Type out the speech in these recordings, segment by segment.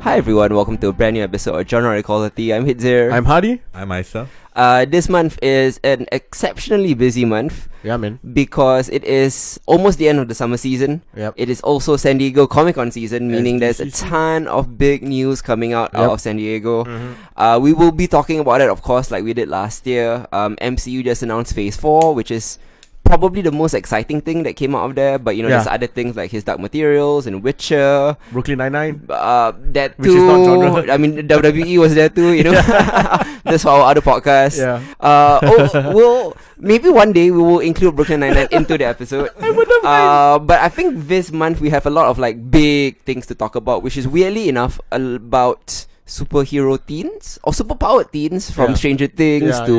Hi everyone, welcome to a brand new episode of Genre Equality. I'm Hitzir. I'm Hardy. I'm Isa. This month is an exceptionally busy month Yeah, man. because it is almost the end of the summer season. Yep. It is also San Diego Comic-Con season, meaning there's a SDCC. ton of big news coming out Yep. of San Diego. Mm-hmm. We will be talking about it, of course, like we did last year. MCU just announced Phase 4, which is probably the most exciting thing that came out of there. But, you know, Yeah. there's other things like his Dark Materials and Witcher. Brooklyn Nine-Nine. That Which too. is not genre. I mean, WWE was there too. You know, that's for our other podcast. Yeah. We'll maybe one day we will include Brooklyn Nine-Nine into the episode. I wouldn't mind. But I think this month we have a lot of like big things to talk about, which is weirdly enough about superhero teens or superpowered teens from Yeah. Stranger Things Yeah, to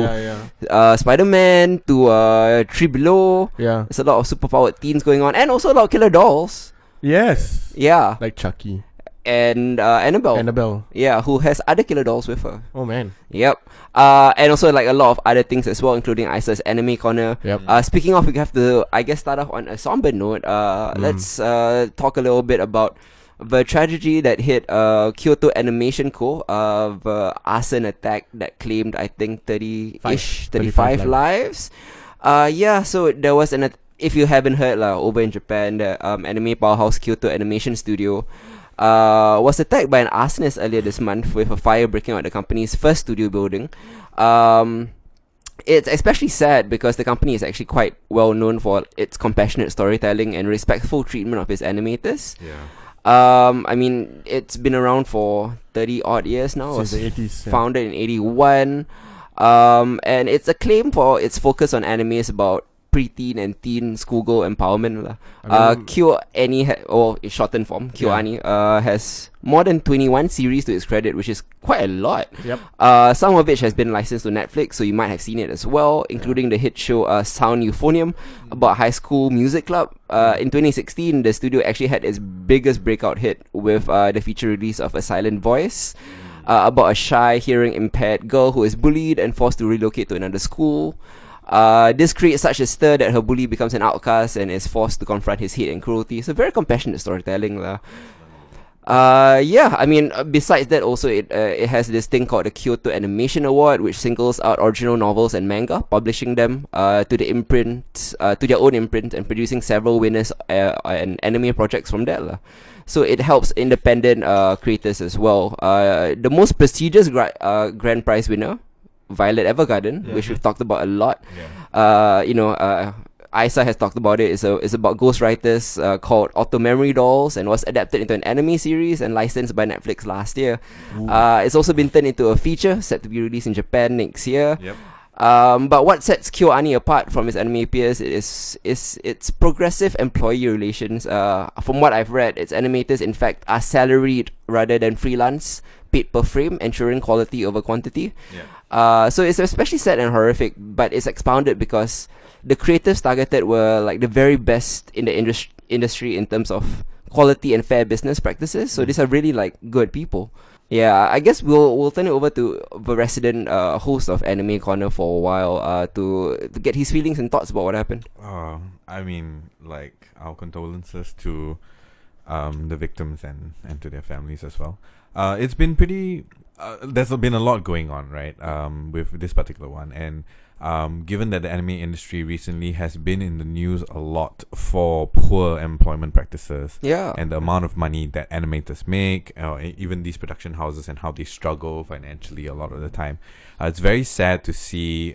yeah. Spider-Man to Tree Below. Yeah. There's a lot of superpowered teens going on, and also a lot of killer dolls. Yes. Yeah, Like Chucky. and Annabelle. Annabelle. Yeah, who has other killer dolls with her. Oh, man. Yep. And also like a lot of other things as well, including Isa's Anime Corner. Yep. Speaking of, we have to, I guess, start off on a somber note. Let's talk a little bit about the tragedy that hit Kyoto Animation Co. of arson attack that claimed, I think, 35 35 lives. So there was if you haven't heard, over in Japan, the anime powerhouse Kyoto Animation Studio was attacked by an arsonist earlier this month with a fire breaking out the company's first studio building. It's especially sad because the company is actually quite well known for its compassionate storytelling and respectful treatment of its animators. Yeah. I mean, it's been around for 30 odd years now. Since It the was 80s. Yeah. founded in 81. And it's acclaimed for its focus on animes about preteen and teen schoolgirl empowerment lah. I mean- KyoAni, or its shortened form, KyoAni, has more than 21 series to its credit, which is quite a lot. Yep. Some of which has been licensed to Netflix, so you might have seen it as well, including the hit show Sound Euphonium about high school music club. In 2016, the studio actually had its biggest breakout hit with the feature release of A Silent Voice, about a shy, hearing-impaired girl who is bullied and forced to relocate to another school. This creates such a stir that her bully becomes an outcast and is forced to confront his hate and cruelty. So very compassionate storytelling lah. Besides that, also it has this thing called the Kyoto Animation Award, which singles out original novels and manga, publishing them to their own imprint, and producing several winners and anime projects from that lah. So it helps independent creators as well. The most prestigious grand prize winner, Violet Evergarden, which we've talked about a lot. Yeah. Isa has talked about it. It's about ghostwriters called Auto Memory Dolls, and was adapted into an anime series and licensed by Netflix last year. It's also been turned into a feature set to be released in Japan next year. Yep. But what sets KyoAni apart from its anime peers is its progressive employee relations. From what I've read, its animators in fact are salaried rather than freelance, paid per frame, ensuring quality over quantity. Yeah. So it's especially sad and horrific, but it's expounded because the creators targeted were like the very best in the industry in terms of quality and fair business practices. So these are really like good people. Yeah, I guess we'll turn it over to the resident host of Anime Corner for a while to get his feelings and thoughts about what happened. Our condolences to the victims and to their families as well. It's been pretty. There's been a lot going on, right? With this particular one, and given that the anime industry recently has been in the news a lot for poor employment practices, Yeah. and the amount of money that animators make, even these production houses, and how they struggle financially a lot of the time. It's very sad to see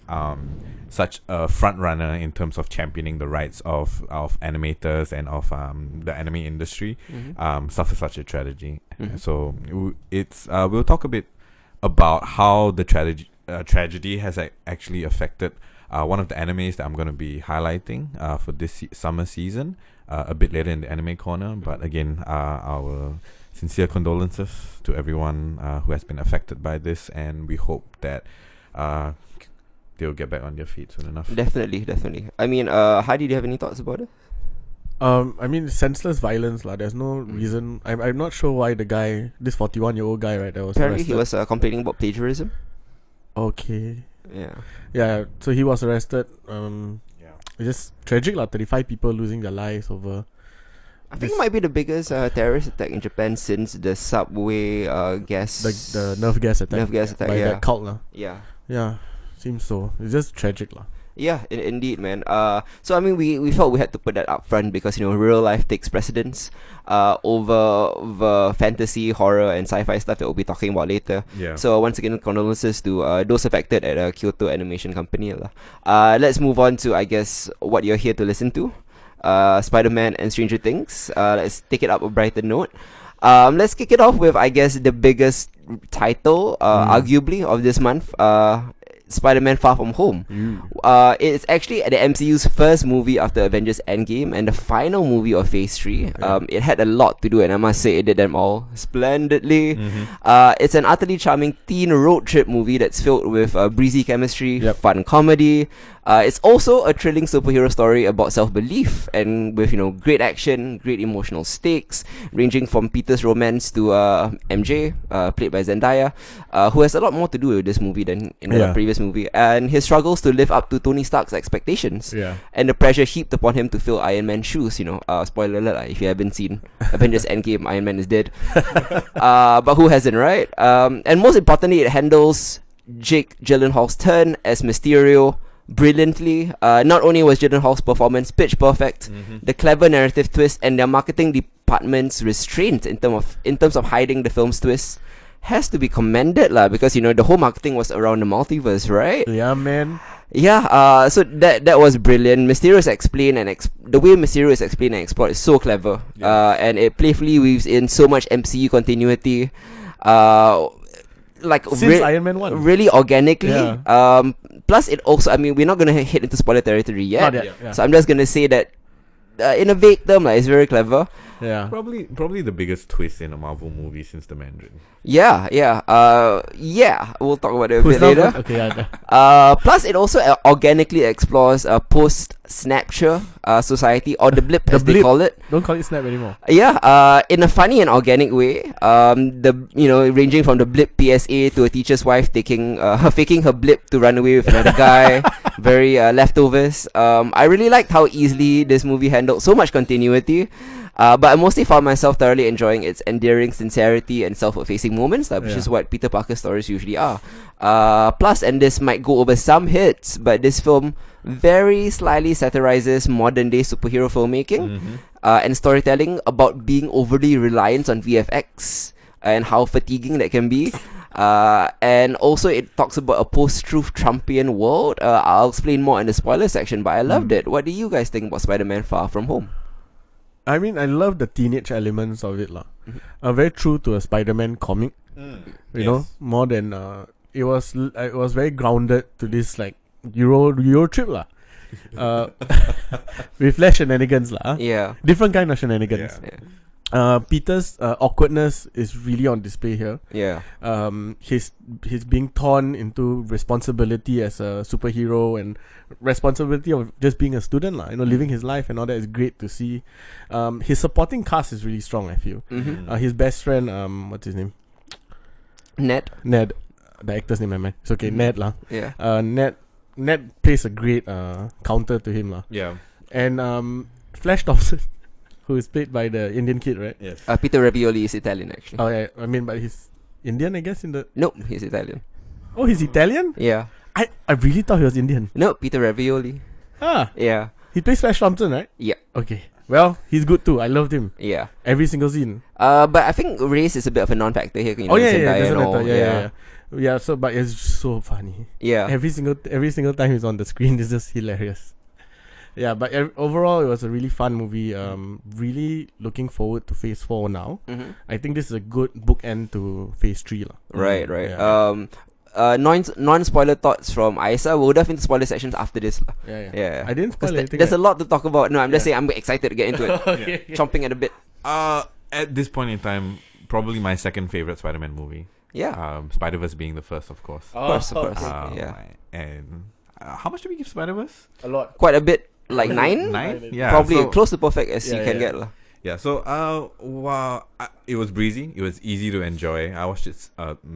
such a front runner in terms of championing the rights of animators and of the anime industry suffer such a tragedy. So we'll talk a bit about how the tragedy has actually affected one of the animes that I'm going to be highlighting for this summer season a bit later in the Anime Corner. But again, our sincere condolences to everyone who has been affected by this, and we hope that they'll get back on their feet soon enough. Definitely. I mean, Heidi, do you have any thoughts about it? Senseless violence lah. There's no reason. I'm not sure why the guy, this 41-year-old guy, right, that was Apparently arrested. he was complaining about plagiarism. Okay. Yeah. Yeah. So he was arrested. Yeah. It's just tragic lah. 35 people losing their lives over I think it might be the biggest terrorist attack in Japan since the subway gas. the nerve gas attack. Nerve gas attack, by yeah. that cult lah. Yeah. Yeah, seems so. It's just tragic lah. Yeah, indeed, man. So I mean, we felt we had to put that up front because real life takes precedence over the fantasy, horror, and sci-fi stuff that we'll be talking about later. Yeah. So once again, condolences to those affected at Kyoto Animation Company lah. Let's move on to, I guess, what you're here to listen to. Spider-Man and Stranger Things. Let's take it up a brighter note. Let's kick it off with, I guess, the biggest title, arguably, of this month. Spider-Man Far From Home. It's actually the MCU's first movie after Avengers Endgame and the final movie of Phase 3. It had a lot to do, and I must say it did them all splendidly. It's an utterly charming teen road trip movie that's filled with breezy chemistry, fun comedy. It's also a thrilling superhero story about self-belief and with great action, great emotional stakes, ranging from Peter's romance to MJ, played by Zendaya, who has a lot more to do with this movie than the previous movie, and his struggles to live up to Tony Stark's expectations, and the pressure heaped upon him to fill Iron Man's shoes. Spoiler alert, if you haven't seen Avengers Endgame, Iron Man is dead. But who hasn't, right? And most importantly, it handles Jake Gyllenhaal's turn as Mysterio brilliantly. Not only was Gyllenhaal's performance pitch perfect, the clever narrative twist and their marketing department's restraint in terms of hiding the film's twist has to be commended lah, because the whole marketing was around the multiverse, right? Yeah, man. Yeah, so that was brilliant. Mysterio's explain and the way Mysterio is explained and explored is so clever. And it playfully weaves in so much MCU continuity. Since Iron Man 1. Really organically. Plus it also, we're not gonna hit into spoiler territory yet. Not yet, So I'm just gonna say that in a vague term, it's very clever. Yeah. Probably the biggest twist in a Marvel movie since the Mandarin. Yeah. We'll talk about it a bit later. Okay, yeah. Plus, it also organically explores a post-Snapchat society, or the blip as they call it. Don't call it Snap anymore. Yeah. In a funny and organic way. Ranging from the blip PSA to a teacher's wife faking her blip to run away with another guy. Very leftovers. I really liked how easily this movie handled so much continuity. But I mostly found myself thoroughly enjoying its endearing sincerity and self-effacing moments, which is what Peter Parker stories usually are. Plus, and this might go over some hits, but this film very slyly satirizes modern-day superhero filmmaking and storytelling about being overly reliant on VFX and how fatiguing that can be. And also it talks about a post-truth Trumpian world. I'll explain more in the spoiler section, but I loved it. What do you guys think about Spider-Man Far From Home? I love the teenage elements of it lah. Very true to a Spider-Man comic. You know, more than it was very grounded to this like Euro trip lah. With less shenanigans lah. Yeah. Different kind of shenanigans. Yeah. Peter's awkwardness is really on display here. Yeah. He's being torn into responsibility as a superhero and responsibility of just being a student lah. Living his life and all that is great to see. His supporting cast is really strong, I feel. His best friend, what's his name? Ned. The actor's name, man. It's okay, Ned lah. Yeah. Ned plays a great counter to him lah. Yeah. And Flash Thompson, who is played by the Indian kid, right? Yes. Peter Ravioli is Italian, actually. Oh yeah, but he's Indian, I guess. Nope, he's Italian. Oh, he's Italian? Yeah. I really thought he was Indian. No, Peter Ravioli. Yeah. He plays Flash Thompson, right? Yeah. Okay. Well, he's good too. I loved him. Yeah. Every single scene. But I think race is a bit of a non-factor here. Doesn't matter. Yeah. So, but it's so funny. Yeah. Every single time he's on the screen, it's just hilarious. Yeah, but overall, it was a really fun movie. Really looking forward to Phase 4 now. I think this is a good bookend to Phase 3 lah. Right. Yeah. Non-spoiler thoughts from Aisa. We'll dive into spoiler sections after this. Yeah. I didn't spoil anything. There's a lot to talk about. No, I'm just saying I'm excited to get into it. Okay. Chomping at a bit. At this point in time, probably my second favorite Spider-Man movie. Yeah. Spider-Verse being the first, of course. Of course. Yeah. And how much do we give Spider-Verse? A lot. Quite a bit. Like 9? 9? Yeah. Probably so, close to perfect as you can get. Yeah, so it was breezy. It was easy to enjoy. I watched it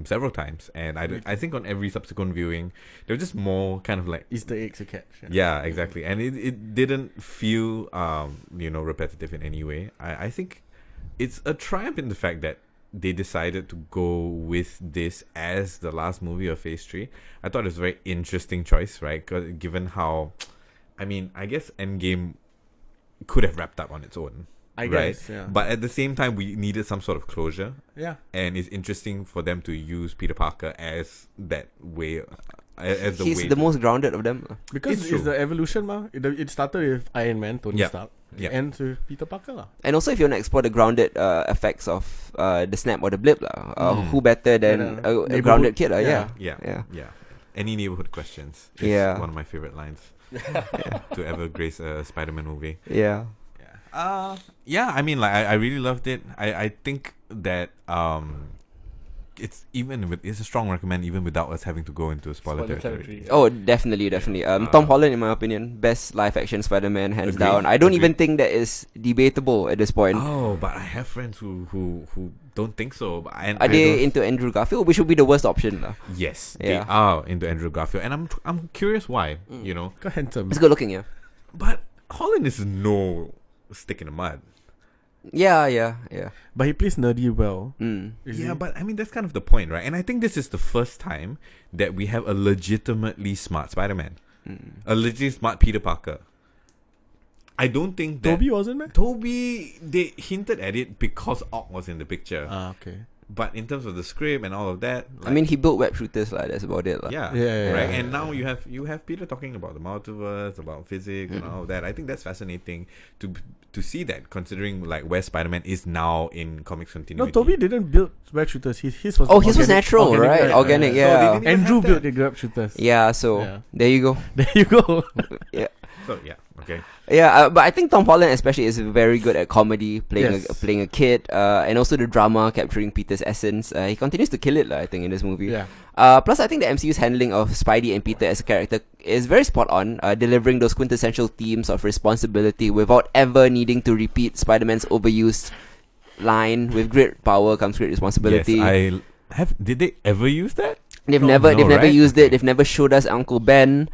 several times, and I think on every subsequent viewing, there were just more kind of like Easter eggs to catch. yeah, exactly, and it didn't feel repetitive in any way. I think it's a triumph in the fact that they decided to go with this as the last movie of Phase 3. I thought it was a very interesting choice, right? 'Cause given how, I mean, I guess Endgame could have wrapped up on its own. I Right. guess, yeah. But at the same time, we needed some sort of closure, Yeah. and it's interesting for them to use Peter Parker as that way, as the He's way. the most grounded of them. Because It's it's true. the evolution, ma. It started with Iron Man, Tony Yeah. Stark. Yeah. It ends with Peter Parker, lah. And also, if you want to explore the grounded effects of the snap or the blip, who better than Yeah, a neighborhood- grounded kid? yeah. Yeah. Any neighborhood questions? Is Yeah. one of my favorite lines to ever grace a Spider-Man movie. Yeah. Yeah, I mean, like I really loved it. I think that it's a strong recommend even without us having to go into spoiler territory. Oh, definitely. Tom Holland, in my opinion, best live action Spider-Man, hands Agreed, down. I don't agreed. even think that is debatable at this point. Oh, but I have friends who don't think so. But Are they into Andrew Garfield? Which would be the worst option, lah. Yes, Yeah. they are into Andrew Garfield, and I'm curious why. You know, Got handsome. It's good looking, yeah. but Holland is no stick in the mud. Yeah. But he plays nerdy well. Is Yeah, he? but I mean that's kind of the point, right? And I think this is the first time that we have a legitimately smart Spider-Man, a legit smart Peter Parker. I don't think that Toby wasn't, man? Toby, they hinted at it because Ock was in the picture. Ah, okay. But in terms of the script and all of that, I mean, he built web shooters, like that's about it, lah. yeah, Yeah, right. yeah. And now you have Peter talking about the multiverse, about physics, and all of that. I think that's fascinating to see that, considering like where Spider-Man is now in comics No, continuity. Toby didn't build web shooters. His was Oh, his was organic- natural, right? right? Organic, So yeah. they didn't even Andrew have built that. the web shooters. Yeah, so Yeah. there you go. There you go. So yeah, okay. Yeah, but I think Tom Holland especially is very good at comedy, playing Yes. playing a kid, and also the drama, capturing Peter's essence. He continues to kill it, I think, in this movie. Yeah. Plus, I think the MCU's handling of Spidey and Peter as a character is very spot on, delivering those quintessential themes of responsibility without ever needing to repeat Spider-Man's overused line, with great power comes great responsibility. Yes, did they ever use that? They've Oh, never no, right? used it. They've never showed us Uncle Ben.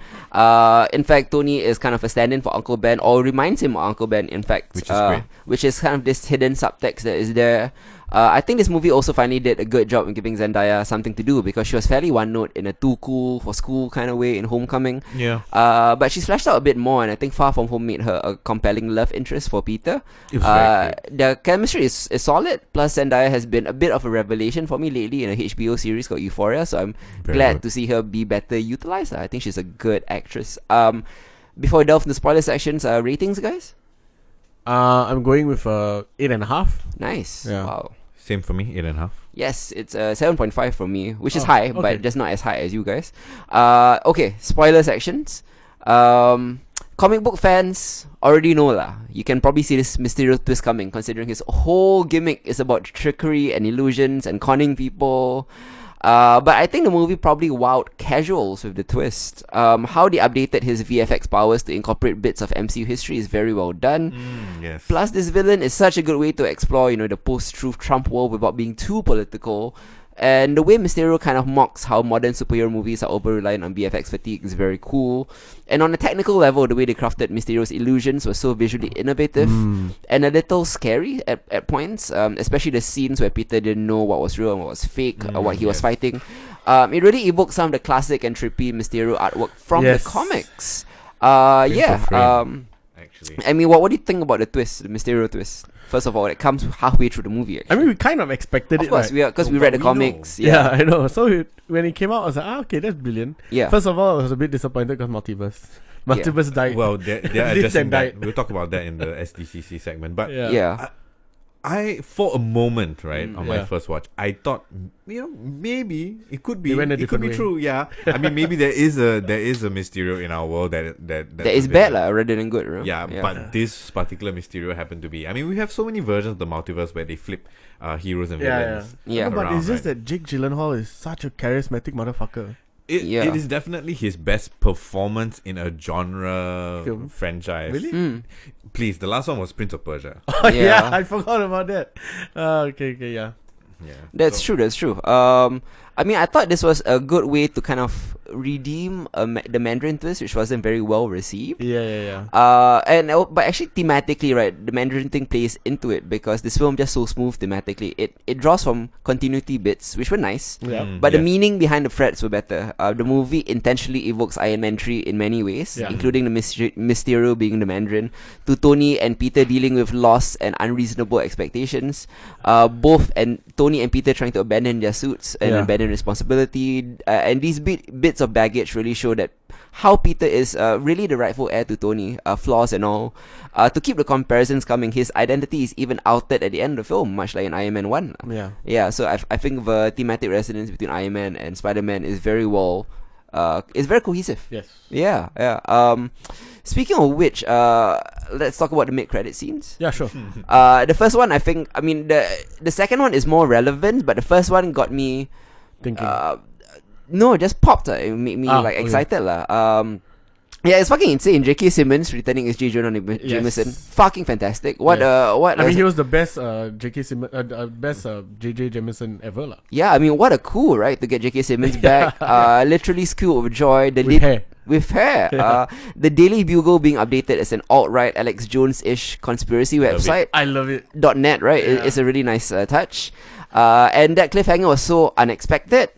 In fact, Tony is kind of a stand-in for Uncle Ben, or reminds him of Uncle Ben. In fact, Which is great. Which is kind of this hidden subtext that is there. I think this movie also finally did a good job in giving Zendaya something to do, because she was fairly one note in a too cool for school kind of way in Homecoming. Yeah, But she's fleshed out a bit more, and I think Far From Home made her a compelling love interest for Peter. it was very good. The chemistry is solid. Plus, Zendaya has been a bit of a revelation for me lately in a HBO series called Euphoria. So I'm Very glad good. to see her be better utilized. I think she's a good actress. Before we delve into spoiler sections, ratings, guys. I'm going with 8.5. Nice. Yeah. Wow. Same for me, 8.5. Yes, it's 7.5 from me, which is Oh, high, okay. but just not as high as you guys. Okay, spoiler sections. Comic book fans already know lah. You can probably see this Mysterio twist coming, considering his whole gimmick is about trickery and illusions and conning people. But I think the movie probably wowed casuals with the twist. How they updated his VFX powers to incorporate bits of MCU history is very well done. Yes. Plus, this villain is such a good way to explore, the post-truth Trump world without being too political. And the way Mysterio kind of mocks how modern superhero movies are over-reliant on VFX fatigue is very cool. And on a technical level, the way they crafted Mysterio's illusions was so visually innovative and a little scary at points, especially the scenes where Peter didn't know what was real and what was fake, or what he was yes. fighting. It really evoked some of the classic and trippy Mysterio artwork from Yes. the comics. Frame Yeah. for frame, actually. I mean, what do you think about the twist, the Mysterio twist? First of all, it comes halfway through the movie. I Actually. mean, we kind of expected Of it, course, right? because we But read the we know. comics. Yeah, Yeah, I know. So when it came out, I was like, okay, that's brilliant. yeah. First of all, I was a bit disappointed because Multiverse died. Well, they're Lived addressing and that. died. We'll talk about that in the SDCC segment. But Yeah. I for a moment, right, on my Yeah. first watch, I thought, maybe it could be, They went a it could different be way. true. Yeah, I mean, maybe there is a Mysterio in our world that That is bad, lah, rather than good, right? Yeah, but this particular Mysterio happened to be. I mean, we have so many versions of the multiverse where they flip heroes and Yeah, villains. Yeah. No, but around, it's just right? that Jake Gyllenhaal is such a charismatic motherfucker. Yeah. It is definitely his best performance in a genre Film. franchise. Really? Please, the last one was Prince of Persia. Oh Yeah. I forgot about that. Okay, yeah. Yeah, That's so- true. That's true. I mean, I thought this was a good way to kind of redeem the Mandarin twist, which wasn't very well received. Yeah. But actually thematically, right, the Mandarin thing plays into it because this film just so smooth thematically. It draws from continuity bits, which were nice. Yeah. Mm, But the yes. meaning behind the threats were better. The movie intentionally evokes Iron Man 3 in many ways, Yeah. including the Mysterio being the Mandarin, to Tony and Peter dealing with loss and unreasonable expectations. Tony and Peter trying to abandon their suits and Yeah. abandon responsibility. And these bits of baggage really show that how Peter is really the rightful heir to Tony, flaws and all. To keep the comparisons coming, his identity is even outed at the end of the film, much like in Iron Man 1. Yeah. Yeah, so I think the thematic resonance between Iron Man and Spider-Man is very it's very cohesive. Yes. Yeah. Speaking of which, let's talk about the mid-credit scenes. Yeah, sure. The first one, the second one is more relevant, but the first one got me, Thinking. no, it just popped. It made me Okay. excited lah. Yeah, it's fucking insane. J.K. Simmons returning as J. Jonah Jameson, fucking fantastic. What he was the best J.K. Simmons, best J.J. Jameson ever lah. Yeah, I mean, what a cool, right, to get J.K. Simmons back. Literally squealed with joy. With hair. With hair. Yeah. The Daily Bugle being updated as an alt-right Alex Jones-ish conspiracy website. I love it. .net, right? Yeah. It's a really nice touch. And that cliffhanger was so unexpected.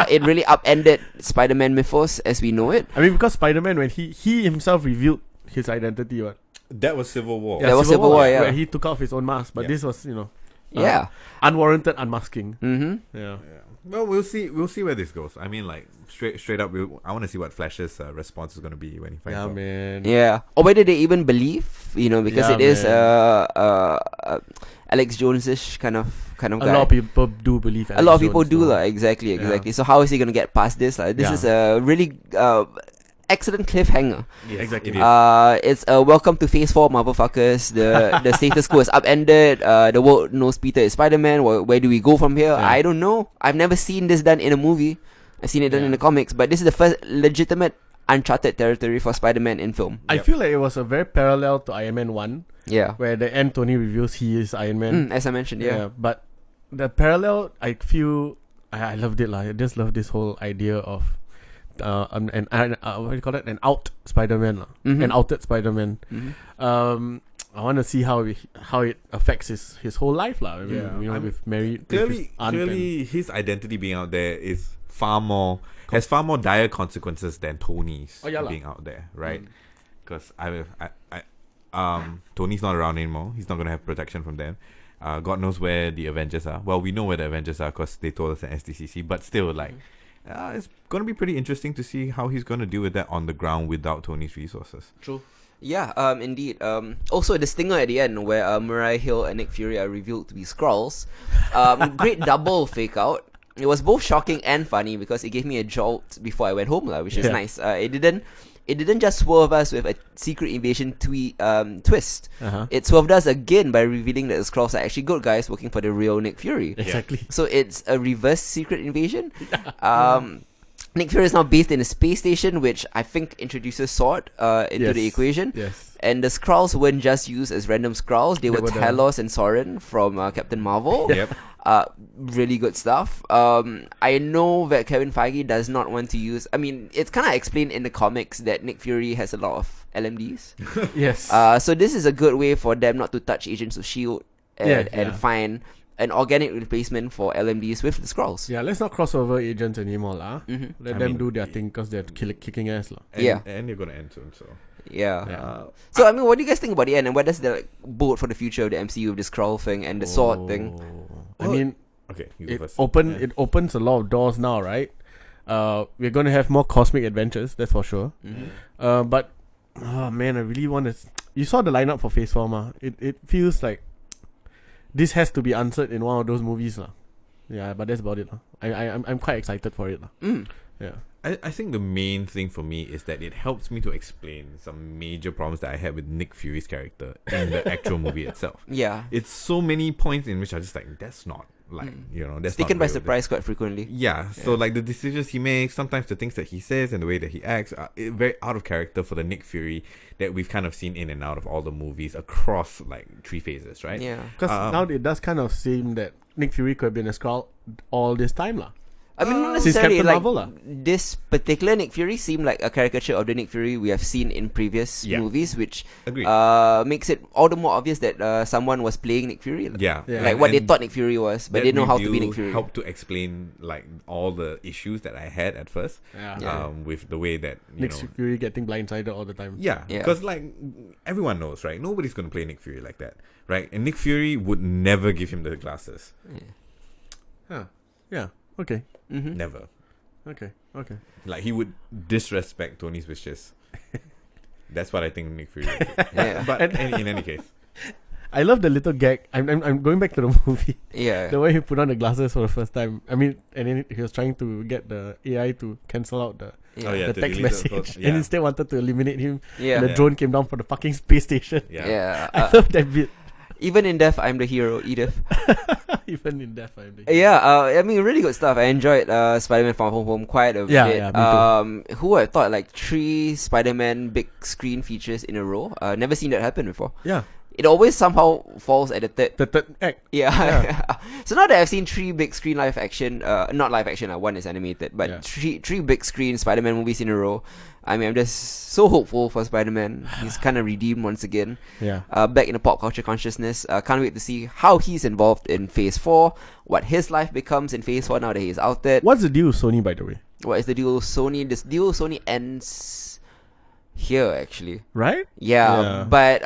It really upended Spider-Man mythos as we know it. I mean, because Spider-Man, when he himself revealed his identity, what? That was Civil War. That was Civil War, yeah. Where he took off his own mask, but Yeah. this was, Yeah. unwarranted unmasking. Mm-hmm. Yeah. Yeah. Well, we'll see. We'll see where this goes. I mean, like straight up, I want to see what Flash's response is going to be when he finds Yeah, out. man. Yeah. Or whether they even believe, because Yeah, it is man. Alex Jones-ish kind of A guy. lot of people do believe. A lot of people do lah. Exactly. Yeah. So how is he gonna get past this? This Yeah. is a really excellent cliffhanger. Yes, Exactly. it is. It's a welcome to Phase 4, motherfuckers. The status quo is upended. The world knows Peter is Spider-Man. Where do we go from here? Yeah. I don't know. I've never seen this done in a movie. I've seen it done Yeah. in the comics, but this is the first legitimate uncharted territory for Spider-Man in film. I Yep. feel like it was a very parallel to Iron Man 1, Yeah. where the end Tony reveals he is Iron Man. As I mentioned, yeah. But the parallel, I feel, I loved it lah. I just love this whole idea of what do you call it? An out Spider-Man lah. Mhm. An outed Spider-Man. Mhm. I want to see how it affects his whole life lah. I mean, Yeah. I mean, with Mary, with his aunt and- Clearly, his identity being out there is has far more dire consequences than Tony's Oh, yeah lah. being out there, right? Because Tony's not around anymore. He's not gonna have protection from them. God knows where the Avengers are. Well, we know where the Avengers are because they told us in SDCC. But still, like, it's gonna be pretty interesting to see how he's gonna deal with that on the ground without Tony's resources. True. Yeah, indeed. Also, the stinger at the end where Mariah Hill and Nick Fury are revealed to be Skrulls. Great double fake out. It was both shocking and funny because it gave me a jolt before I went home, which is Yeah. nice. It didn't just swerve us with a secret invasion twist. Uh-huh. It swerved us again by revealing that the Skrulls are actually good guys working for the real Nick Fury. Exactly. So it's a reverse secret invasion. Nick Fury is now based in a space station, which I think introduces SWORD into Yes. the equation. Yes. And the Skrulls weren't just used as random Skrulls; they were were the- Talos and Soren from Captain Marvel. Yep. Really good stuff. I know that Kevin Feige does not want to use. I mean, it's kind of explained in the comics that Nick Fury has a lot of LMDs. Yes. So this is a good way for them not to touch Agents of Shield and Yeah. find an organic replacement for LMDs with the Skrulls. Yeah, let's not cross over agents anymore lah. Mhm. Let I them mean, do their thing because they're kicking ass lah. And, Yeah. and you're gonna end soon, so. Yeah. Yeah. So I mean, what do you guys think about the end, and what does the bode for the future of the MCU with the Skrull thing and the sword thing? I mean, Okay, you go it first. it opens a lot of doors now, right? We're gonna have more cosmic adventures, that's for sure. Mm-hmm. But oh man, I really want to. You saw the lineup for Phase 4, ma. It feels like this has to be answered in one of those movies, lah. Yeah, but that's about it, lah. I'm quite excited for it, lah. Yeah. I think the main thing for me is that it helps me to explain some major problems that I had with Nick Fury's character in the actual movie itself. Yeah. It's so many points in which I just like, that's not Like, you know, that's It's taken not by real. surprise quite frequently. Yeah, so like the decisions he makes, sometimes the things that he says and the way that he acts are very out of character for the Nick Fury that we've kind of seen in and out of all the movies across like 3 phases, right? Yeah. Because now it does kind of seem that Nick Fury could have been a Skrull all this time, lah. I mean, not Since necessarily Captain like Marvel lah. this particular Nick Fury seemed like a caricature of the Nick Fury we have seen in previous Yeah. movies, which Agreed. makes it all the more obvious that someone was playing Nick Fury. Lah. Yeah. Yeah. Like what they And thought Nick Fury was, but that they didn't know how to be review Nick Fury. helped to explain like all the issues that I had at first, Yeah. with the way that you Nick know. Fury getting blindsided all the time. Yeah, Yeah. because like everyone knows, right? Nobody's gonna play Nick Fury like that, right? And Nick Fury would never give him the glasses, Huh. Yeah. Okay. Mm-hmm. never. Okay. Okay. Like he would disrespect Tony's wishes. That's what I think Nick Fury would do. Yeah. But in any case, I love the little gag. I'm going back to the movie. Yeah. The way he put on the glasses for the first time. I mean, and then he was trying to get the AI to cancel out the Oh, yeah, the to text delete the message, code. and Yeah. instead wanted to eliminate him. Yeah. And the Yeah. drone came down for the fucking space station. yeah, Yeah. I love that bit. Even in death, I'm the hero, Edith. Even in death, I'm the Yeah, I mean, really good stuff. I enjoyed Spider-Man Far From Home quite a Yeah, bit. yeah, me too. Who would have thought like 3 Spider-Man big screen features in a row? Never seen that happen before. Yeah. It always somehow falls at the third. The third act. Yeah. So now that I've seen 3 big screen live action, not live action, one is animated, but Yeah. three big screen Spider-Man movies in a row. I mean, I'm just so hopeful for Spider-Man. He's kind of redeemed once again. Yeah. Back in the pop culture consciousness. Can't wait to see how he's involved in Phase 4, what his life becomes in Phase 4 now that he's out there. What's the deal with Sony, by the way? What is the deal with Sony? This deal with Sony ends here, actually. Right? Yeah, Yeah. but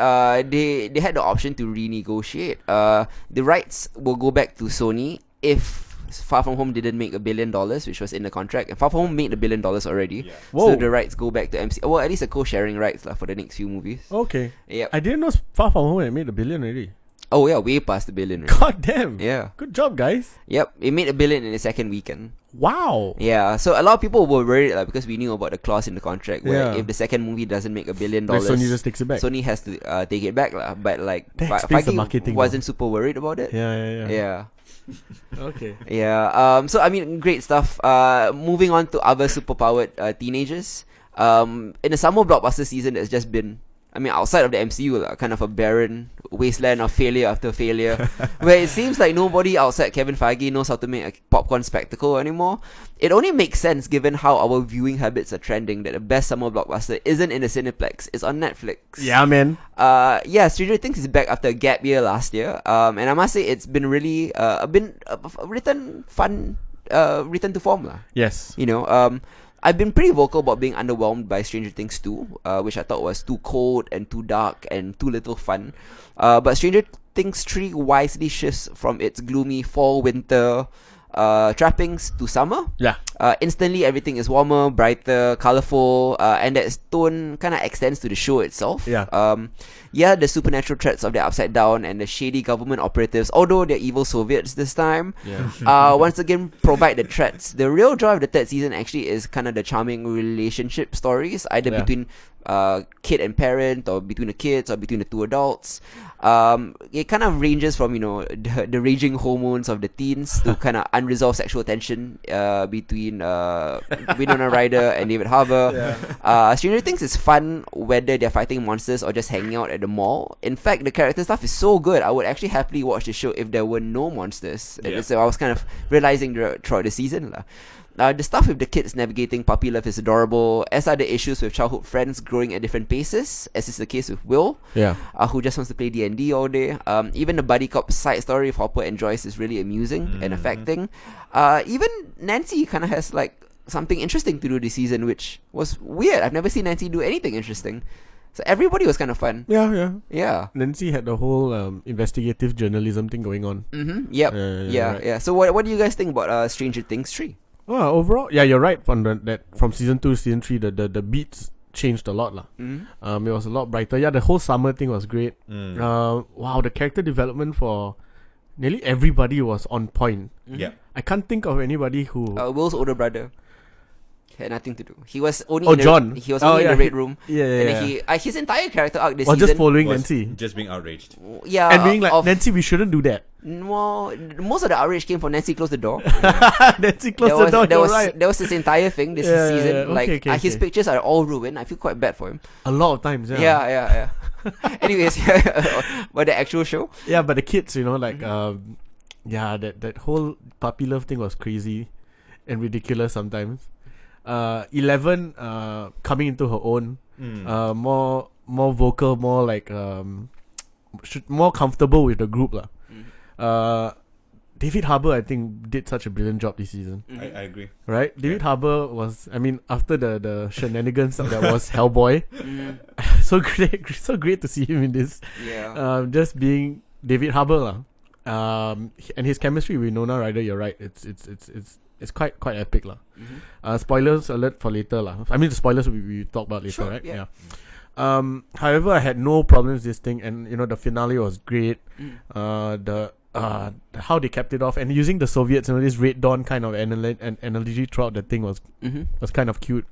they had the option to renegotiate. The rights will go back to Sony if Far From Home didn't make $1 billion, which was in the contract. And Far From Home made $1 billion already. Yeah. Whoa. So the rights go back to MC. Well, at least a co-sharing rights for the next few movies. Okay. Yep. I didn't know Far From Home had made $1 billion already. Oh yeah, way past $1 billion. Already. God damn. Yeah. Good job, guys. Yep. It made $1 billion in the second weekend. Wow. Yeah. So a lot of people were worried because we knew about the clause in the contract where Yeah. if the second movie doesn't make $1 billion, Like Sony just takes it back. Sony has to take it back But like That explains the Feige marketing, wasn't super worried about it. Yeah. Yeah. Okay. Yeah. So I mean, great stuff. Moving on to other superpowered teenagers. In the summer blockbuster season, that's just been, I mean, outside of the MCU, kind of a barren wasteland of failure after failure, where it seems like nobody outside Kevin Feige knows how to make a popcorn spectacle anymore. It only makes sense given how our viewing habits are trending that the best summer blockbuster isn't in the Cineplex, it's on Netflix. Yeah, man. Yeah, Stranger Things is back after a gap year last year. And I must say it's been really a return to form lah. Yes. You know, I've been pretty vocal about being underwhelmed by Stranger Things 2, which I thought was too cold and too dark and too little fun. But Stranger Things 3 wisely shifts from its gloomy fall-winter trappings to summer. Yeah. Instantly, everything is warmer, brighter, colorful, and that tone kind of extends to the show itself. Yeah. The supernatural threats of the Upside Down and the shady government operatives, although they're evil Soviets this time, Yeah. once again provide the threats. The real joy of the third season actually is kind of the charming relationship stories, either Yeah. between kid and parent, or between the kids, or between the two adults. It kind of ranges from the raging hormones of the teens to kind of unresolved sexual tension between Winona Ryder and David Harbour. Stranger Things is fun whether they're fighting monsters or just hanging out at the mall. In fact, the character stuff is so good, I would actually happily watch the show if there were no monsters. Yeah. So I was kind of realizing throughout the season lah. The stuff with the kids navigating puppy love is adorable, as are the issues with childhood friends growing at different paces, as is the case with Will, Yeah. who just wants to play D&D all day. Even the buddy cop side story of Hopper and Joyce is really amusing and affecting. Even Nancy kind of has like something interesting to do this season, which was weird. I've never seen Nancy do anything interesting. So everybody was kind of fun. Yeah. Yeah. Nancy had the whole investigative journalism thing going on. Mm-hmm. Yep. right. Yeah. So what do you guys think about Stranger Things 3? Overall, yeah, you're right. That from season 2 to season 3, the beats changed a lot lah. Mm-hmm. It was a lot brighter. Yeah, the whole summer thing was great. Wow, the character development for nearly everybody was on point. Yeah. I can't think of anybody who. Will's older brother. Had nothing to do. He was only Oh, in the, John. He was Oh, only yeah, in the he- Red Room. Yeah, yeah, And yeah. then his entire character arc this was season just following Was Nancy. just being outraged. yeah, And being like, of- Nancy, we shouldn't do that. Well, most of the outrage came from Nancy closed the door. Nancy closed the door, you're right. There was this entire thing this Yeah, season. yeah, yeah. Like Okay, his okay. pictures are all ruined. I feel quite bad for him. A lot of times, yeah. Yeah. Anyways, but the actual show. Yeah, but the kids, like, Mm-hmm. that whole puppy love thing was crazy and ridiculous sometimes. 11 coming into her own, more vocal, more like more comfortable with the group lah. David Harbour, I think, did such a brilliant job this season. I agree. Right? David Harbour was, I mean, after the shenanigans that was Hellboy, so great to see him in this. Yeah. Just being David Harbour lah. And his chemistry with Winona Ryder, you're right. It's quite epic lah. Spoilers alert for later lah. I mean, the spoilers we talk about later, Sure, right? yeah. However, I had no problems with this thing, and the finale was great. How they kept it off and using the Soviets, this Red Dawn kind of analogy throughout the thing was kind of cute.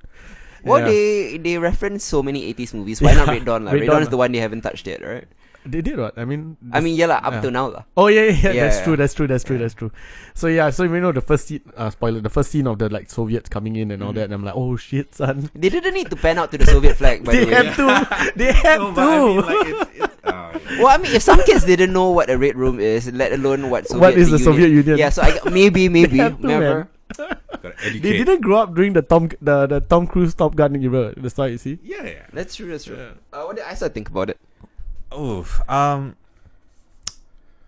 Well, Yeah. they reference so many 80s movies. Why not Red Dawn? Red Red Dawn Dawn is lah. the one they haven't touched yet, right? They did what? I mean, Yeah, up yeah. till now lah. Oh yeah, Yeah, that's yeah. true. That's true. So the first scene, spoiler, the first scene of the like Soviets coming in and all that, and I'm like, oh shit, son. They didn't need to pan out to the Soviet flag, by They the way. had to. They had No, to. but I mean, like, it's yeah. Well, I mean, if some kids didn't know what a Red Room is, let alone what Soviet What is the Soviet Union? Yeah, so maybe, They had to, never. Gotta They educate. didn't grow up during the Tom Cruise Top Gun era. The start, you see. Yeah. That's true. What did Isa think about it? Oh,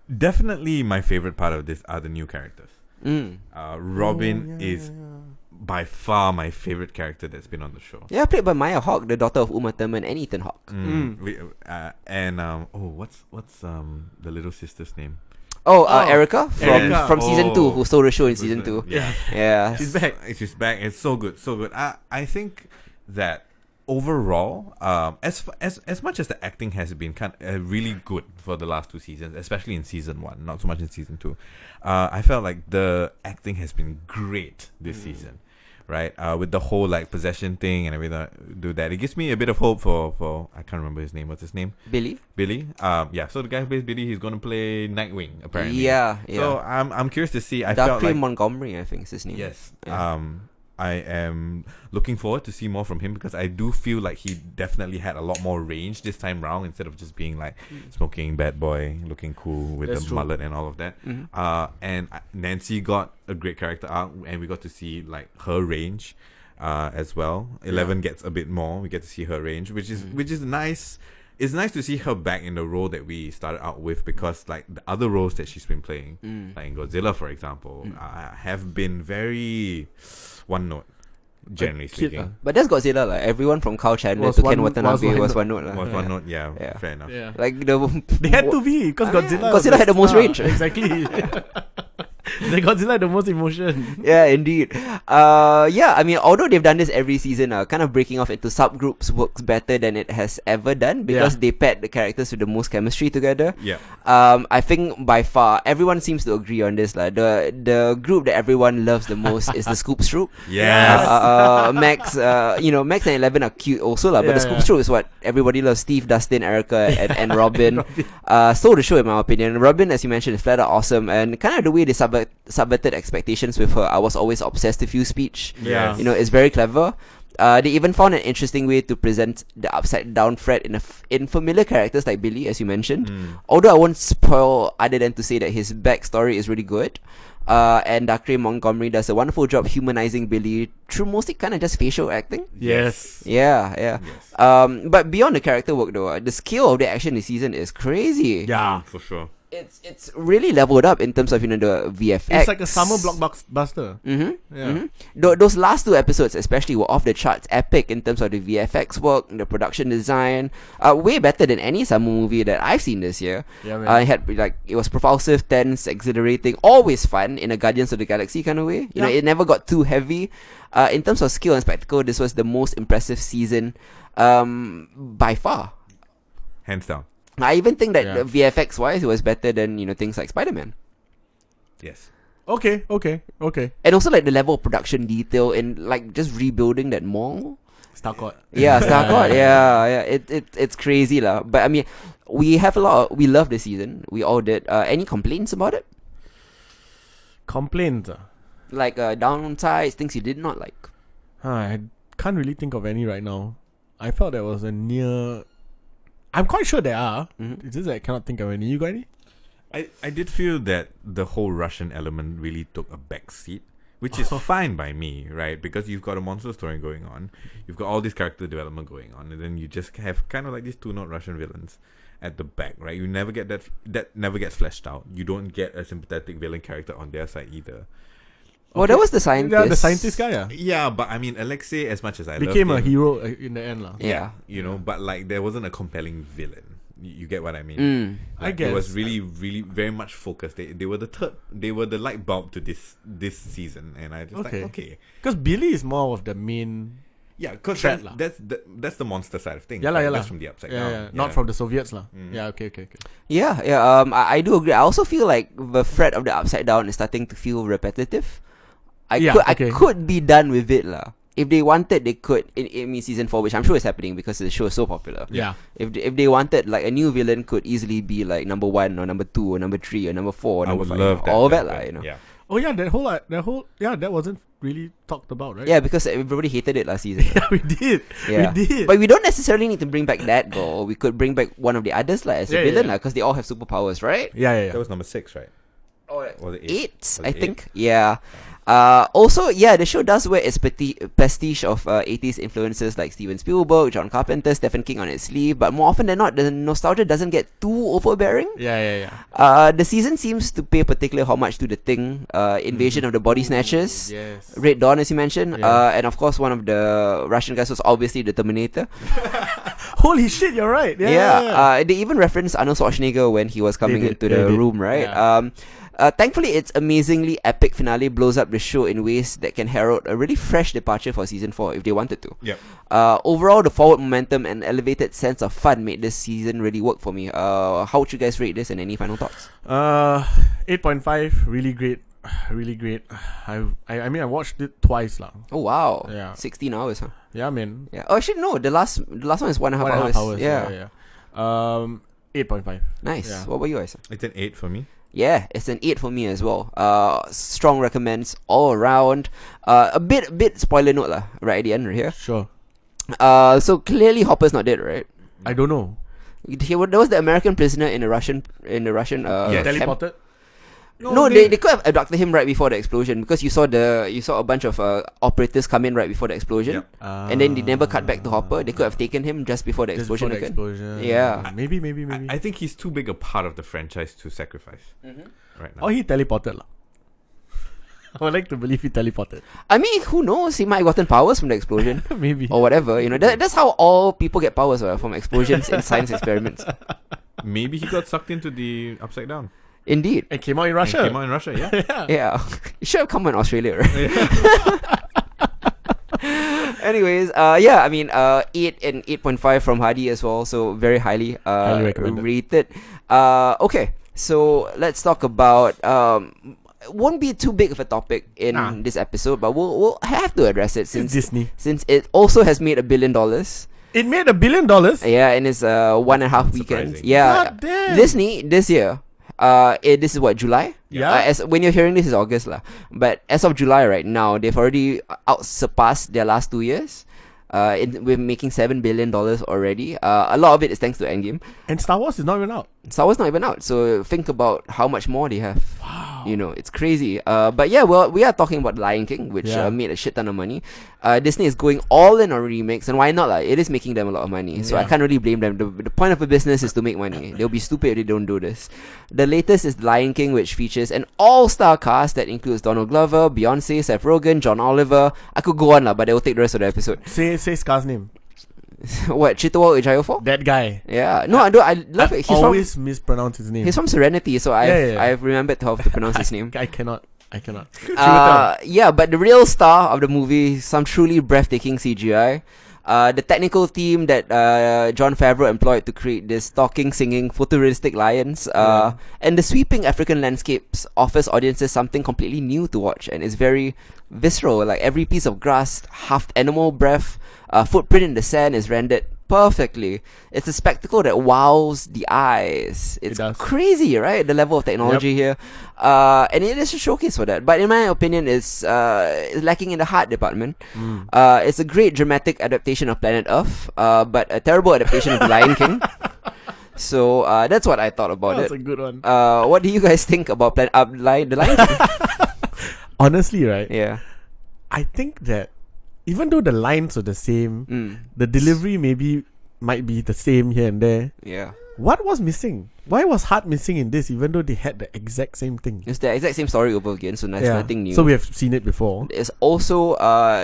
definitely my favorite part of this are the new characters. Robin is by far my favorite character that's been on the show. Yeah, played by Maya Hawke, the daughter of Uma Thurman and Ethan Hawke. What's the little sister's name? Erica from Erica. season 2, who stole the show in season 2. Yeah. Yeah. She's back. She's back. It's so good. I think that overall, as much as the acting has been really good for the last 2 seasons, especially in season 1, not so much in season 2, I felt like the acting has been great this season, right? With the whole like possession thing and everything, do that. It gives me a bit of hope for I can't remember his name. What's his name? Billy? So the guy who plays Billy, he's going to play Nightwing apparently. Yeah. So I'm curious to see. I Dark felt like Montgomery, I think is his name. yes. Yeah. I am looking forward to see more from him because I do feel like he definitely had a lot more range this time round instead of just being like smoking bad boy, looking cool with That's the true. mullet and all of that. And Nancy got a great character arc, and we got to see like her range as well. 11 gets a bit more. We get to see her range, which is nice. It's nice to see her back in the role that we started out with because like the other roles that she's been playing, like in Godzilla, for example, have been very one note, generally Kid, speaking. But that's Godzilla, like everyone from Carl Chandler Was to one- Ken Watanabe was was one one note. Was lah. one note, yeah, Yeah. fair enough. Yeah. Like the They had to be because Godzilla. Godzilla was had the most star. range. Exactly. The Godzilla had the most emotion. Yeah, indeed. I mean, although they've done this every season, kind of breaking off into subgroups works better than it has ever done because Yeah. they paired the characters with the most chemistry together. Yeah. I think by far everyone seems to agree on this. Like the group that everyone loves the most is the Scoops Troop. Yes. Max, Max and 11 are cute also lah. But the Yeah, Scoops Troop is what everybody loves. Steve, Dustin, Erica, and Robin. Stole the show in my opinion. Robin, as you mentioned, is flat out awesome, and kind of the way they subverted expectations with her. I was always obsessed with you speech. Yeah. It's very clever. They even found an interesting way to present the upside down threat in familiar characters like Billy, as you mentioned. Although I won't spoil other than to say that his backstory is really good. And Dacre Montgomery does a wonderful job humanizing Billy through mostly kind of just facial acting. Yes. Yeah. Yes. But beyond the character work though, the scale of the action this season is crazy. Yeah. For sure. It's really leveled up in terms of the VFX. It's like a summer blockbuster. Yeah. Those last 2 episodes especially were off the charts epic in terms of the VFX work, the production design. Way better than any summer movie that I've seen this year. Yeah, man. It was propulsive, tense, exhilarating, always fun in a Guardians of the Galaxy kind of way. You know, it never got too heavy. In terms of skill and spectacle, this was the most impressive season by far. Hands down. I even think that Yeah. VFX wise it was better than things like Spider-Man. Yes. Okay. And also like the level of production detail and like just rebuilding that mall. Starcourt. Yeah, Starcourt. Yeah. It's crazy lah. But I mean, we love the season. We all did. Any complaints about it? Complaints. Like downsides, things you did not like. I can't really think of any right now. I felt there was a near. I'm quite sure there are. Mhm. It's just that I cannot think of any. You got any? I did feel that the whole Russian element really took a back seat, which is fine by me, right? Because you've got a monster story going on, you've got all this character development going on, and then you just have kind of like these two-note Russian villains at the back, right? You never get that never gets fleshed out. You don't get a sympathetic villain character on their side either. Well, that was the scientist. Yeah, the scientist guy. Yeah. Yeah, but I mean, Alexei, as much as I Became a loved him, hero in the end, lah. Yeah. you know, but like there wasn't a compelling villain. You get what I mean? Mm. I Like, it was guess. really, really very much focused. They were the light bulb to this season, and I just Okay. like okay, Because Billy is more of the main. yeah, because Threat lah. that's the monster side of things. Yeah lah, right? yeah lah. That's from the upside Yeah, down. yeah. Not from the Soviets, lah. Mm. Yeah. Okay. Yeah. I do agree. I also feel like the threat of the upside down is starting to feel repetitive. I could be done with it lah. If they wanted, they could. In season 4, which I'm sure is happening because the show is so popular. Yeah. If they wanted, like a new villain could easily be like number 1 or number 2 or number 3 or number 4 or I number would 5. love that. All that lah, you know. Yeah. Oh yeah, that wasn't really talked about, right? Yeah, because everybody hated it last season. Yeah, we did. Yeah. We did. But we don't necessarily need to bring back that girl. We could bring back one of the others like as a Yeah, villain yeah. because they all have superpowers, right? Yeah. That was number 6, right? Oh, Was it 8, Was I it think. Yeah. Also, the show does wear its pastiche of 80s influences like Steven Spielberg, John Carpenter, Stephen King on its sleeve, but more often than not, the nostalgia doesn't get too overbearing. Yeah. The season seems to pay particular homage to The Thing, Invasion of the Body Snatchers, Yes. Red Dawn, as you mentioned, Yeah. and of course, one of the Russian guys was obviously the Terminator. Holy shit, you're right. Yeah. They even referenced Arnold Schwarzenegger when he was coming did, into they the did. room, right? Yeah. Thankfully, its amazingly epic finale blows up the show in ways that can herald a really fresh departure for season 4 if they wanted to. Yep. Overall, the forward momentum and elevated sense of fun made this season really work for me. How would you guys rate this, and any final thoughts? 8.5, really great. Really great. I mean, I watched it twice, lah. Oh wow! Yeah. 16 hours, huh? Yeah, man. Yeah. Oh shit, no. The last one is 1.5 hours. 1.5 hours. Yeah. 8.5. Nice. Yeah. What about you, Isa? It's an 8 for me. Yeah, it's an 8 for me as well. Strong recommends all around. A bit spoiler note lah, right at the end right here. Sure. So clearly Hopper's not dead, right? I don't know. There was the American prisoner in the Russian Yes. camp. Teleported? No, they could have abducted him right before the explosion because you saw a bunch of operators come in right before the explosion, Yep. and then they never cut back to Hopper. They could have taken him just before the Just explosion before the again. explosion. Yeah. Maybe. I think he's too big a part of the franchise to sacrifice right now. Or he teleported, lah. I would like to believe he teleported. I mean, who knows? He might have gotten powers from the explosion Maybe. or whatever. You know, that's how all people get powers from explosions in science experiments. Maybe he got sucked into the upside down. Indeed. It came out in And Russia. came out in Russia, yeah. Yeah. You should have come on Australia, right? Anyways, I mean, 8 and 8.5 from Hadi as well, so very highly recommended. rated. Okay, so let's talk about won't be too big of a topic in Nah. this episode, but we'll have to address it It's since Disney. it also has made $1 billion. It made $1 billion. Yeah, in its 1.5 weekend. Surprising. Yeah, God damn. Disney this year. This is what, July? Yeah. As when you're hearing this is August lah. But as of July right now, they've already surpassed their last 2 years. We're making $7 billion already. A lot of it is thanks to Endgame. And Star Wars is not even out. Star Wars not even out, so think about how much more they have. Wow. You know, it's crazy. But yeah, well, we are talking about Lion King, which Yeah. made a shit ton of money. Disney is going all in on remakes, and why not? Like, it is making them a lot of money, so I Yeah. can't really blame them. The point of a business is to make money. They'll be stupid if they don't do this. The latest is Lion King, which features an all-star cast that includes Donald Glover, Beyonce, Seth Rogen, John Oliver. I could go on lah, but they will take the rest of the episode. Say Scar's name. What, Chitawal Ejiofor? That guy. Yeah, no, I love it. I always mispronounce his name. He's from Serenity, so I've Yeah. remembered how to pronounce his name. I cannot. Yeah, but the real star of the movie, some truly breathtaking CGI. The technical theme that Jon Favreau employed to create this talking, singing, photorealistic lions, and the sweeping African landscapes offers audiences something completely new to watch, and it's very visceral. Like every piece of grass, half animal breath, footprint in the sand is rendered perfectly. It's a spectacle that wows the eyes. It's does. crazy, right? The level of technology here, and it is a showcase for that. But in my opinion, it's lacking in the heart department. It's a great dramatic adaptation of Planet Earth, but a terrible adaptation of The Lion King. So that's what I thought about That's it. a good one. What do you guys think about The Lion King? Honestly, right? Yeah. I think that even though the lines are the same, the delivery might be the same here and there. Yeah. What was missing? Why was heart missing in this, even though they had the exact same thing? It's the exact same story over again, so there's nothing new. So we have seen it before. There's also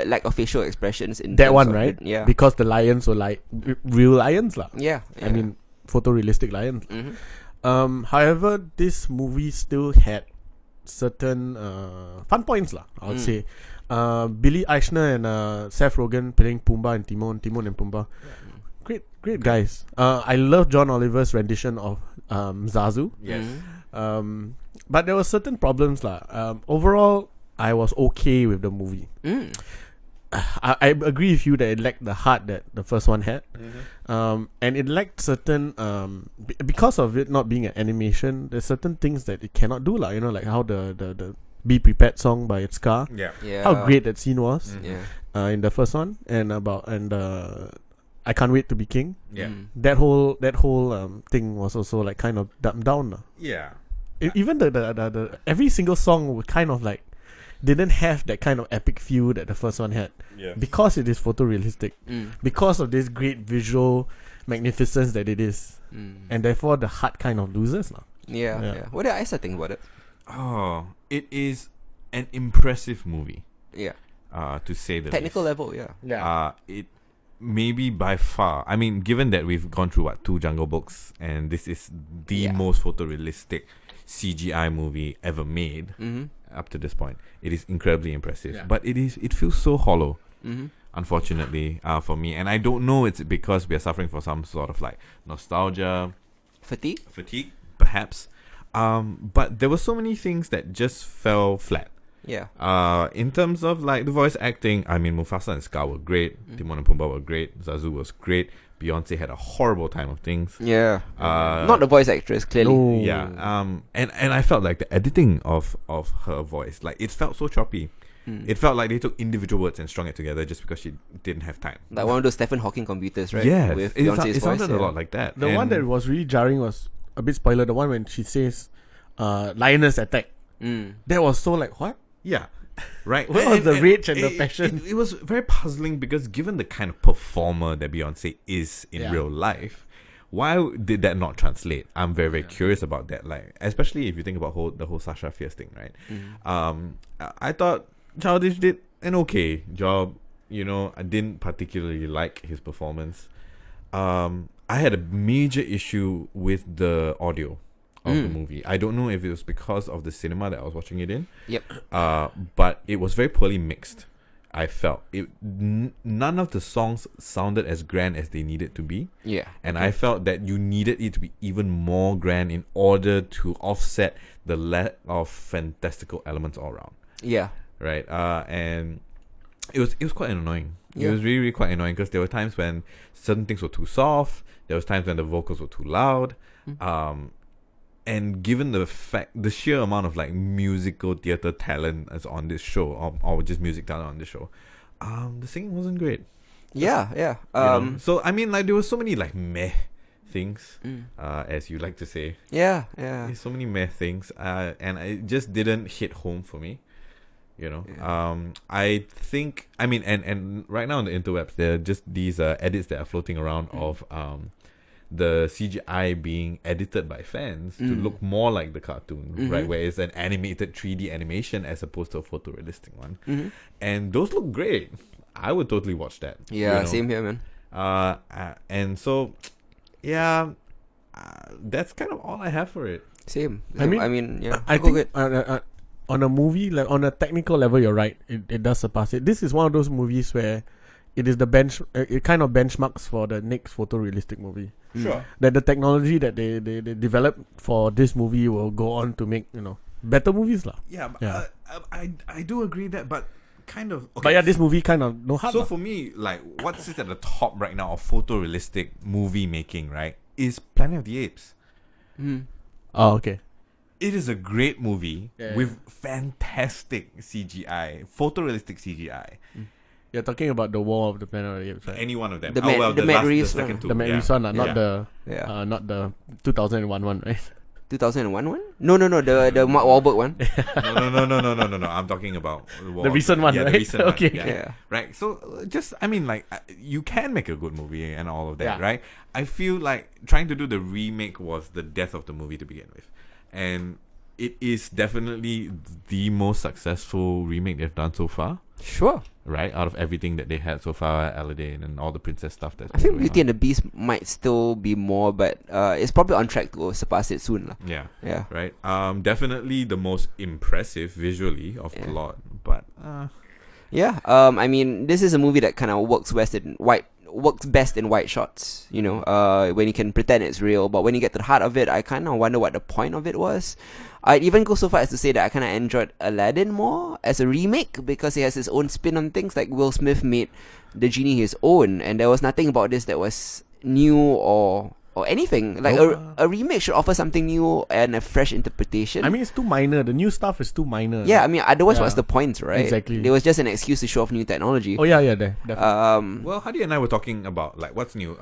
lack of facial expressions in That terms one, of right? it. Yeah. Because the lions were like real lions, lah. Yeah. I mean, photorealistic lions. Mhm. However, this movie still had certain fun points, lah. I would say. Billy Eichner and Seth Rogen playing Pumbaa and Timon and Pumbaa. Great guys. I love John Oliver's rendition of Zazu. Yes. But there were certain problems, lah. Overall, I was okay with the movie. I agree with you that it lacked the heart that the first one had. And it lacked certain because of it not being an animation, there's certain things that it cannot do, like, you know, like how the Be Prepared song by Ska. Yeah. How great that scene was Yeah. in the first one, and I Can't Wait to Be King. Yeah. That whole thing was also like kind of dumbed down, lah. Yeah. Even the every single song would kind of like didn't have that kind of epic feel that the first one had. Yeah. Because it is photorealistic, because of this great visual magnificence that it is, and therefore the heart kind of loses, lah. Yeah. What did Isa think about it? Oh, it is an impressive movie. Yeah. To say the Technical least. level, yeah. It maybe by far. I mean, given that we've gone through 2 Jungle Books, and this is the most photorealistic CGI movie ever made up to this point, it is incredibly impressive. Yeah. But it feels so hollow, unfortunately, for me. And I don't know it's because we are suffering from some sort of like nostalgia, Fatigue? perhaps. But there were so many things that just fell flat. Yeah. In terms of like the voice acting, I mean, Mufasa and Scar were great. Timon and Pumbaa were great. Zazu was great. Beyonce had a horrible time of things. Yeah. Not the voice actress, clearly. No. Yeah. And I felt like the editing of her voice, like it felt so choppy. It felt like they took individual words and strung it together just because she didn't have time. Like one of those Stephen Hawking computers, right? Yes, With it Beyonce's voice. sounded a lot like that. The one that was really jarring was a bit spoiler. The one when she says, "Lioness attack." That was so like what? Yeah. Right. Where was the rage and the passion? It was very puzzling because given the kind of performer that Beyonce is in real life, why did that not translate? I'm very, very curious about that. Like, especially if you think about the whole Sasha Fierce thing, right? I thought Childish did an okay job. You know, I didn't particularly like his performance. I had a major issue with the audio of the movie. I don't know if it was because of the cinema that I was watching it in. Yep. But it was very poorly mixed. I felt none of the songs sounded as grand as they needed to be. Yeah. And I felt that you needed it to be even more grand in order to offset the lack of fantastical elements all around. Yeah. Right. And it was quite annoying. Yeah. It was really, really quite annoying because there were times when certain things were too soft. There was times when the vocals were too loud. And given the sheer amount of like musical theater talent as on this show, or just music talent on this show, the singing wasn't great. Yeah. You know? So I mean, like there were so many like meh things, as you like to say. Yeah. There's so many meh things, and it just didn't hit home for me. You know, I think I mean, and right now on the interwebs, there are just these edits that are floating around of the CGI being edited by fans to look more like the cartoon, right? Where it's an animated 3D animation as opposed to a photorealistic one. And those look great. I would totally watch that. Yeah, you know? same here, man. And so, yeah, that's kind of all I have for it. Same. I mean, yeah. I go think good. On a movie, like on a technical level, you're right. It does surpass it. This is one of those movies where it is the it kind of benchmarks for the next photorealistic movie. Sure. That the technology that they developed for this movie will go on to make better movies lah. Yeah, Yeah. I do agree that, but kind of. Okay, But yeah, this movie kind of no heart. So lah. for me, like, what sits at the top right now of photorealistic movie making, right, is Planet of the Apes. Oh, okay. It is a great movie Yeah, with fantastic CGI, photorealistic CGI. You're talking about the War of the Planet of the Apes, right? Any one of them. The Matt Reeves second one. two. The Matt yeah. Reeves one, not Yeah. the Yeah. not the 2001 one, right? 2001 one? No, the Mark Wahlberg one. No. I'm talking about The recent one, yeah, right? The recent Okay. one. Yeah. Yeah. Right. So just, I mean, like, you can make a good movie and all of that, Yeah. right? I feel like trying to do the remake was the death of the movie to begin with, and it is definitely the most successful remake they've done so far. Sure. Right, out of everything that they had so far, Aladdin and all the princess stuff that's I think going Beauty on. and the Beast might still be more, but it's probably on track to surpass it soon. Lah. Yeah. Yeah. Right. Definitely the most impressive visually of the Yeah. lot, but Yeah. I mean, this is a movie that kind of works best in white shots. You know, when you can pretend it's real, but when you get to the heart of it, I kind of wonder what the point of it was. I'd even go so far as to say that I kind of enjoyed Aladdin more as a remake because it has its own spin on things. Like Will Smith made the genie his own, and there was nothing about this that was new or anything. Like a remake should offer something new and a fresh interpretation. I mean, it's too minor. The new stuff is too minor. yeah, I mean, otherwise, Yeah. what's the point, right? Exactly. It was just an excuse to show off new technology. Oh yeah, definitely. well, Hadi and I were talking about, like, what's new.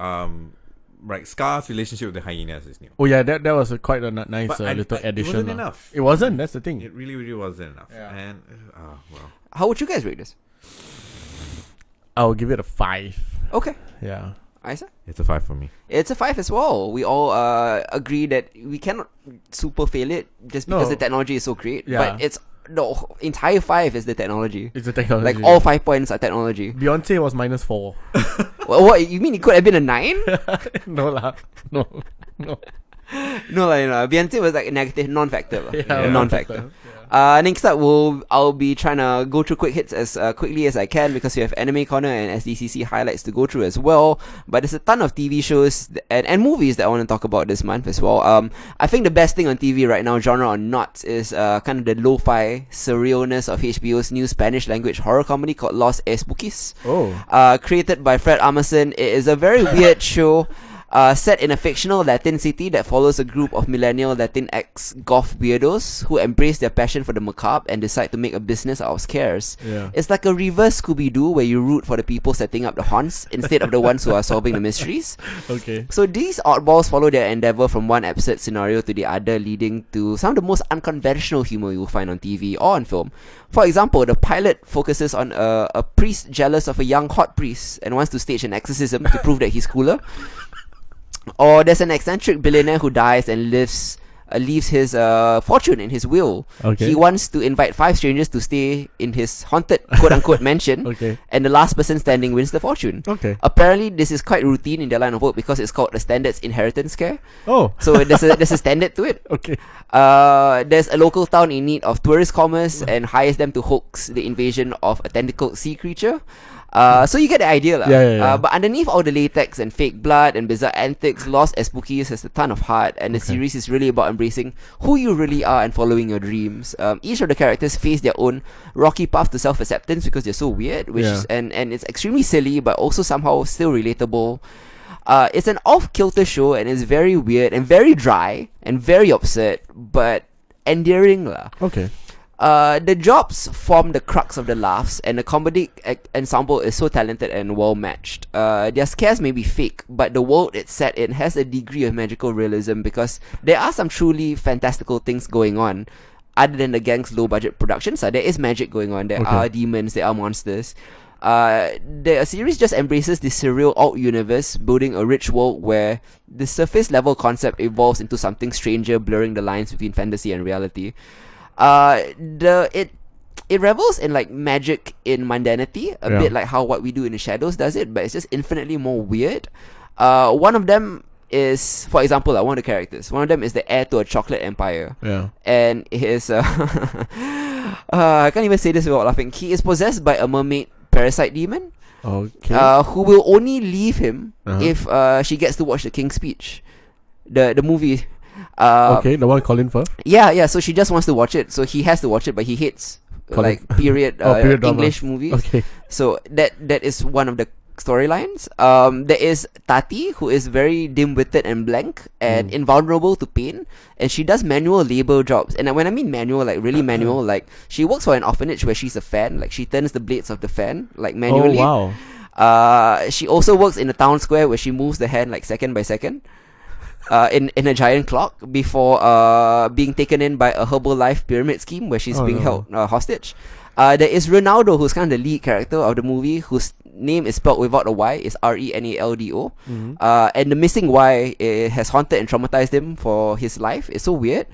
Right, Scar's relationship with the hyenas is new. Oh yeah, that was quite a nice But little it addition. wasn't lah. enough. It wasn't. That's the thing. It really, really wasn't enough. Yeah. And well, How would you guys rate this? I'll give it a 5. Okay, Yeah. Isa? it's a 5 for me. It's a 5 as well. We all agree that we cannot super fail it just because No. the technology is so great. Yeah. But it's the entire 5 is the technology. It's a technology. Like all 5 points are technology. Beyonce was -4. What you mean? It could have been a 9? No lah. No. No, Beyonce was like a negative, non-factor. Yeah. Non-factor. Next up, I'll be trying to go through quick hits as quickly as I can because we have Anime Corner and SDCC highlights to go through as well. But there's a ton of TV shows and movies that I want to talk about this month as well. I think the best thing on TV right now, genre or not, is kind of the lo-fi surrealness of HBO's new Spanish language horror comedy called Los Espookies. Oh. Created by Fred Armisen. It is a very weird show. Set in a fictional Latin city that follows a group of millennial Latinx goth weirdos who embrace their passion for the macabre and decide to make a business out of scares. Yeah. It's like a reverse Scooby-Doo where you root for the people setting up the haunts instead of the ones who are solving the mysteries. Okay. So these oddballs follow their endeavor from one absurd scenario to the other, leading to some of the most unconventional humor you'll find on TV or on film. For example, the pilot focuses on a priest jealous of a young hot priest and wants to stage an exorcism to prove that he's cooler. Or there's an eccentric billionaire who dies and leaves his fortune in his will. Okay. He wants to invite 5 strangers to stay in his haunted quote-unquote mansion, Okay. and the last person standing wins the fortune. Okay. Apparently, this is quite routine in their line of work because it's called the Standards Inheritance Scare. Oh. So there's a standard to it. Okay. There's a local town in need of tourist commerce and hires them to hoax the invasion of a tentacled sea creature. So you get the idea lah. Yeah. But underneath all the latex and fake blood and bizarre antics, Lost Espookies has a ton of heart, and the series is really about embracing who you really are and following your dreams. Each of the characters face their own rocky path to self-acceptance because they're so weird, and it's extremely silly but also somehow still relatable. It's an off-kilter show and it's very weird and very dry and very absurd, but endearing lah. Okay. The jobs form the crux of the laughs, and the comedic ensemble is so talented and well matched. Their scares may be fake, but the world it's set in has a degree of magical realism because there are some truly fantastical things going on. Other than the gang's low budget productions, there is magic going on. There are demons, there are monsters. The series just embraces this surreal alt universe, building a rich world where the surface level concept evolves into something stranger, blurring the lines between fantasy and reality. It revels in like magic in mundanity, a bit like how What We Do in the Shadows does it, but it's just infinitely more weird. One of them is, for example, one of the characters. One of them is the heir to a chocolate empire. Yeah. And his I can't even say this without laughing. He is possessed by a mermaid parasite demon. Okay. who will only leave him Uh-huh. if she gets to watch the King's Speech, the movie. Okay, the one Colin Firth. Yeah. So she just wants to watch it. So he has to watch it, but he hates Colin- like period, period drama. English movies. Okay. So that is one of the storylines. There is Tati, who is very dim-witted and blank and invulnerable to pain, and she does manual labor jobs. And when I mean manual, like really manual, like she works for an orphanage where she's a fan, like she turns the blades of the fan like manually. Oh wow. She also works in a town square where she moves the hand like second by second. In a giant clock before being taken in by a Herbalife pyramid scheme where she's being held hostage. There is Ronaldo, who's kind of the lead character of the movie, whose name is spelled without a Y. It's Renaldo. And the missing Y has haunted and traumatized him for his life. It's so weird.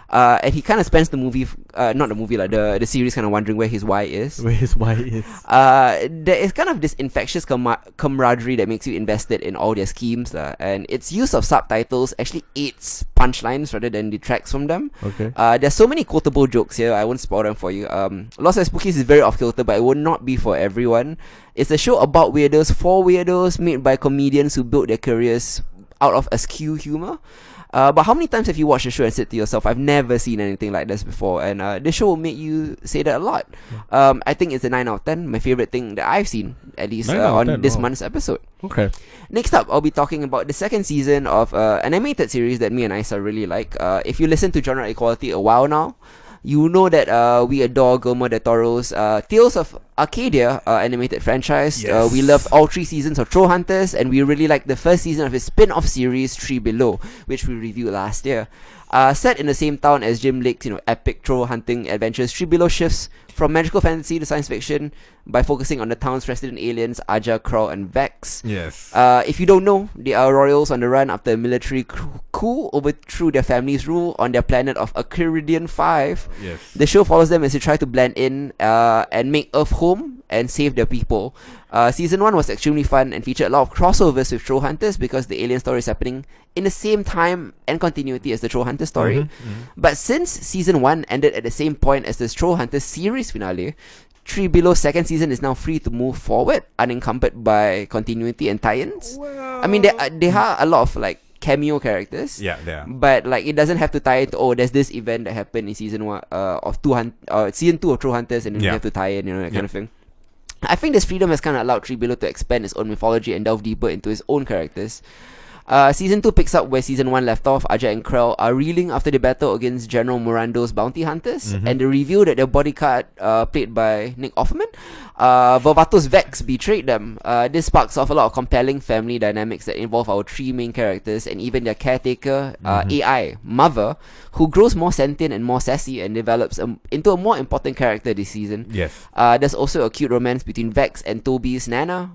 And he kind of spends the movie, not the movie, like the series, kind of wondering where his Y is. Where his Y is. There is kind of this infectious camaraderie that makes you invested in all their schemes, and its use of subtitles actually aids punchlines rather than detracts from them. Okay. There's so many quotable jokes here. I won't spoil them for you. Lost and Spookies is very off kilter, but it will not be for everyone. It's a show about weirdos for weirdos, made by comedians who built their careers out of askew humor. But how many times have you watched the show and said to yourself, I've never seen anything like this before? And this show will make you say that a lot. I think it's a 9 out of 10. My favorite thing that I've seen, at least 9 out of on 10, this wow. month's episode. Okay. Next up, I'll be talking about the second season of an animated series that me and Isa really like. If you listen to Genre Equality a while now, you know that we adore Guillermo del Toro's Tales of Arcadia animated franchise. Yes. We loved all 3 seasons of Troll Hunters, and we really liked the first season of his spin-off series, Tree Below, which we reviewed last year. Set in the same town as Jim Lake's epic troll hunting adventures, Tree Below shifts from magical fantasy to science fiction by focusing on the town's resident aliens, Aja, Kroll, and Vex. Yes. If you don't know, they are royals on the run after a military coup overthrew their family's rule on their planet of Akiridian 5. Yes. The show follows them as they try to blend in and make Earth home and save their people. Season 1 was extremely fun and featured a lot of crossovers with Troll Hunters because the alien story is happening in the same time and continuity as the Troll Hunter story. But since Season 1 ended at the same point as the Troll Hunter series finale, Tree Below's second season is now free to move forward, unencumbered by continuity and tie-ins. I mean, there are a lot of like cameo characters. Yeah, they are. But like it doesn't have to tie into there's this event that happened in season 1 of season 2 of Troll Hunters, and then you have to tie in, that kind of thing. I think this freedom has kind of allowed Tree Below to expand his own mythology and delve deeper into his own characters. Season 2 picks up where Season 1 left off. Aja and Krell are reeling after the battle against General Morando's bounty hunters, and the reveal that their bodyguard, played by Nick Offerman, Volvato's Vex, betrayed them. This sparks off a lot of compelling family dynamics that involve our 3 main characters and even their caretaker, AI, Mother, who grows more sentient and more sassy and develops into a more important character this season. Yes. There's also a cute romance between Vex and Toby's Nana,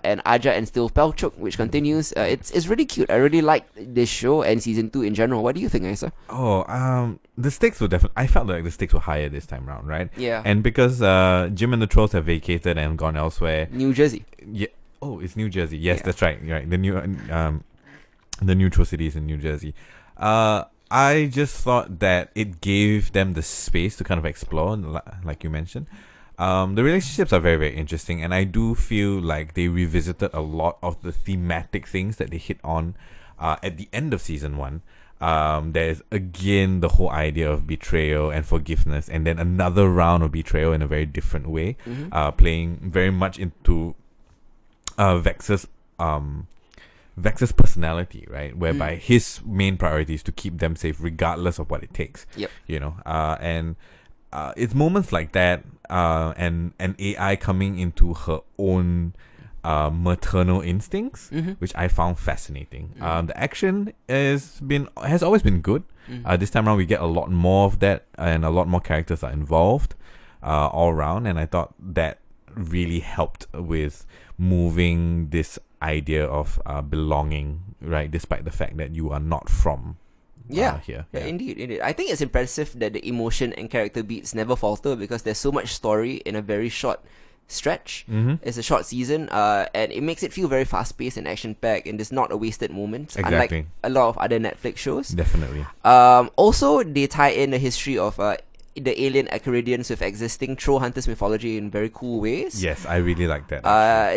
and Aja and Steve Pelchuk, which continues. It's really cute. I really like this show and season 2 in general. What do you think, Isa? The stakes were definitely. I felt like the stakes were higher this time round, right? Yeah. And because Jim and the Trolls have vacated and gone elsewhere. New Jersey. Yeah. Oh, it's New Jersey. Yes, Yeah. that's right. Right. The new Troll City is in New Jersey. I just thought that it gave them the space to kind of explore, like you mentioned. The relationships are very, very interesting, and I do feel like they revisited a lot of the thematic things that they hit on at the end of season 1. There's again the whole idea of betrayal and forgiveness, and then another round of betrayal in a very different way, playing very much into Vex's personality, right? Whereby his main priority is to keep them safe regardless of what it takes. Yep. And it's moments like that, and AI coming into her own maternal instincts, which I found fascinating. The action has always been good. This time around we get a lot more of that, and a lot more characters are involved all around, and I thought that really helped with moving this idea of belonging, right, despite the fact that you are not from here. Yeah, indeed. I think it's impressive that the emotion and character beats never falter because there's so much story in a very short stretch. It's a short season, and it makes it feel very fast-paced and action-packed, and there's not a wasted moment, Exactly. unlike a lot of other Netflix shows. Definitely. Also, they tie in the history of the alien Acaridians with existing Troll Hunters mythology in very cool ways. Yes, I really like that.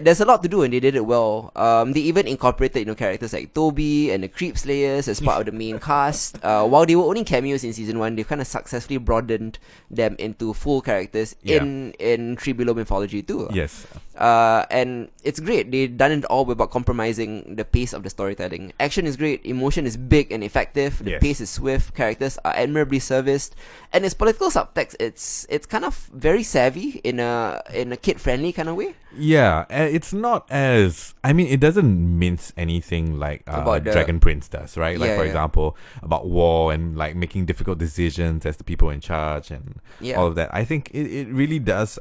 There's a lot to do and they did it well. They even incorporated characters like Toby and the Creep Slayers as part of the main cast. While they were only cameos in season 1, they've kind of successfully broadened them into full characters in Tree Below mythology too. Yes. And it's great. They've done it all without compromising the pace of the storytelling. Action is great, emotion is big and effective, the pace is swift, characters are admirably serviced, and its political subtext, it's kind of very savvy in a kid-friendly kind of way. Yeah, it's not as... I mean, it doesn't mince anything like About the- Dragon Prince does, right? Like, Yeah, for yeah. example, about war and like making difficult decisions as the people in charge and Yeah. all of that. I think it really does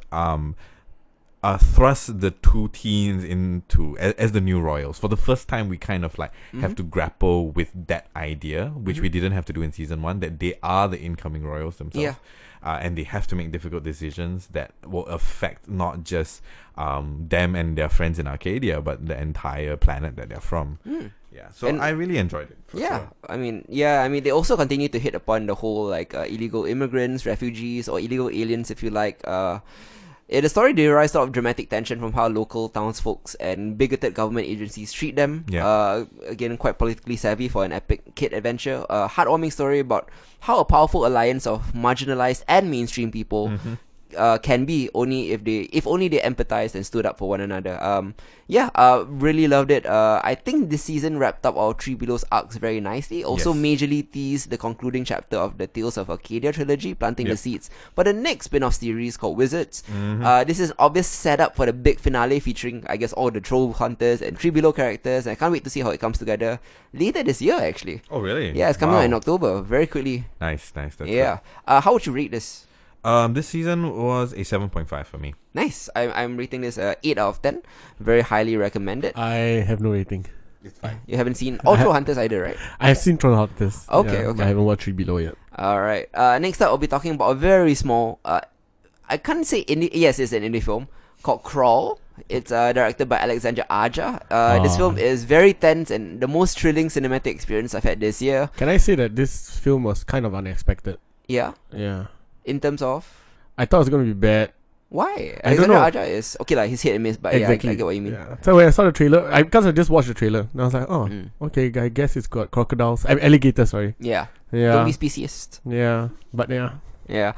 thrust the two teens into as the new royals. For the first time, we kind of like have to grapple with that idea, which we didn't have to do in season 1, that they are the incoming royals themselves. Yeah. And they have to make difficult decisions that will affect not just them and their friends in Arcadia, but the entire planet that they're from. Yeah, so And- I really enjoyed it. for Yeah, sure. I mean, they also continue to hit upon the whole like illegal immigrants, refugees, or illegal aliens, if you like. The story derives out of dramatic tension from how local townsfolk and bigoted government agencies treat them. Yeah. Again, quite politically savvy for an epic kid adventure. A heartwarming story about how a powerful alliance of marginalized and mainstream people can be if only they empathized and stood up for one another. Really loved it. I think this season wrapped up our Tree Below's arcs very nicely. Also Yes. majorly teased the concluding chapter of the Tales of Arcadia trilogy, planting the seeds for the next spin-off series called Wizards. This is obvious setup for the big finale featuring, I guess, all the Troll Hunters and Tree Below characters, and I can't wait to see how it comes together later this year, actually. Oh, really? Yeah, it's coming out in Wow. October, very quickly. Nice. That's Yeah. How would you rate this? good. This season was a 7.5 for me. Nice. I'm rating this 8 out of 10. Very highly recommended. I have no rating. It's fine. You haven't seen all Troll Hunters either, right? I have seen Troll Hunters. Okay, yeah, okay. I haven't watched Tree Below yet. Alright. Next up, I'll be talking about a very small, I can't say indie, yes, it's an indie film called Crawl. It's directed by Alexandra Aja. This film is very tense and the most thrilling cinematic experience I've had this year. Can I say that this film was kind of unexpected? Yeah. Yeah. In terms of... I thought it was going to be bad. Why? I don't Alexandra know. Aja is... Okay, like, he's hit and miss, but Exactly. yeah, I get what you mean. Yeah. So when I saw the trailer, because I just watched the trailer, and I was like, oh, Mm. okay, I guess it's got crocodiles. Alligators, sorry. Yeah. Yeah. Don't be speciest. Yeah. But yeah. Yeah.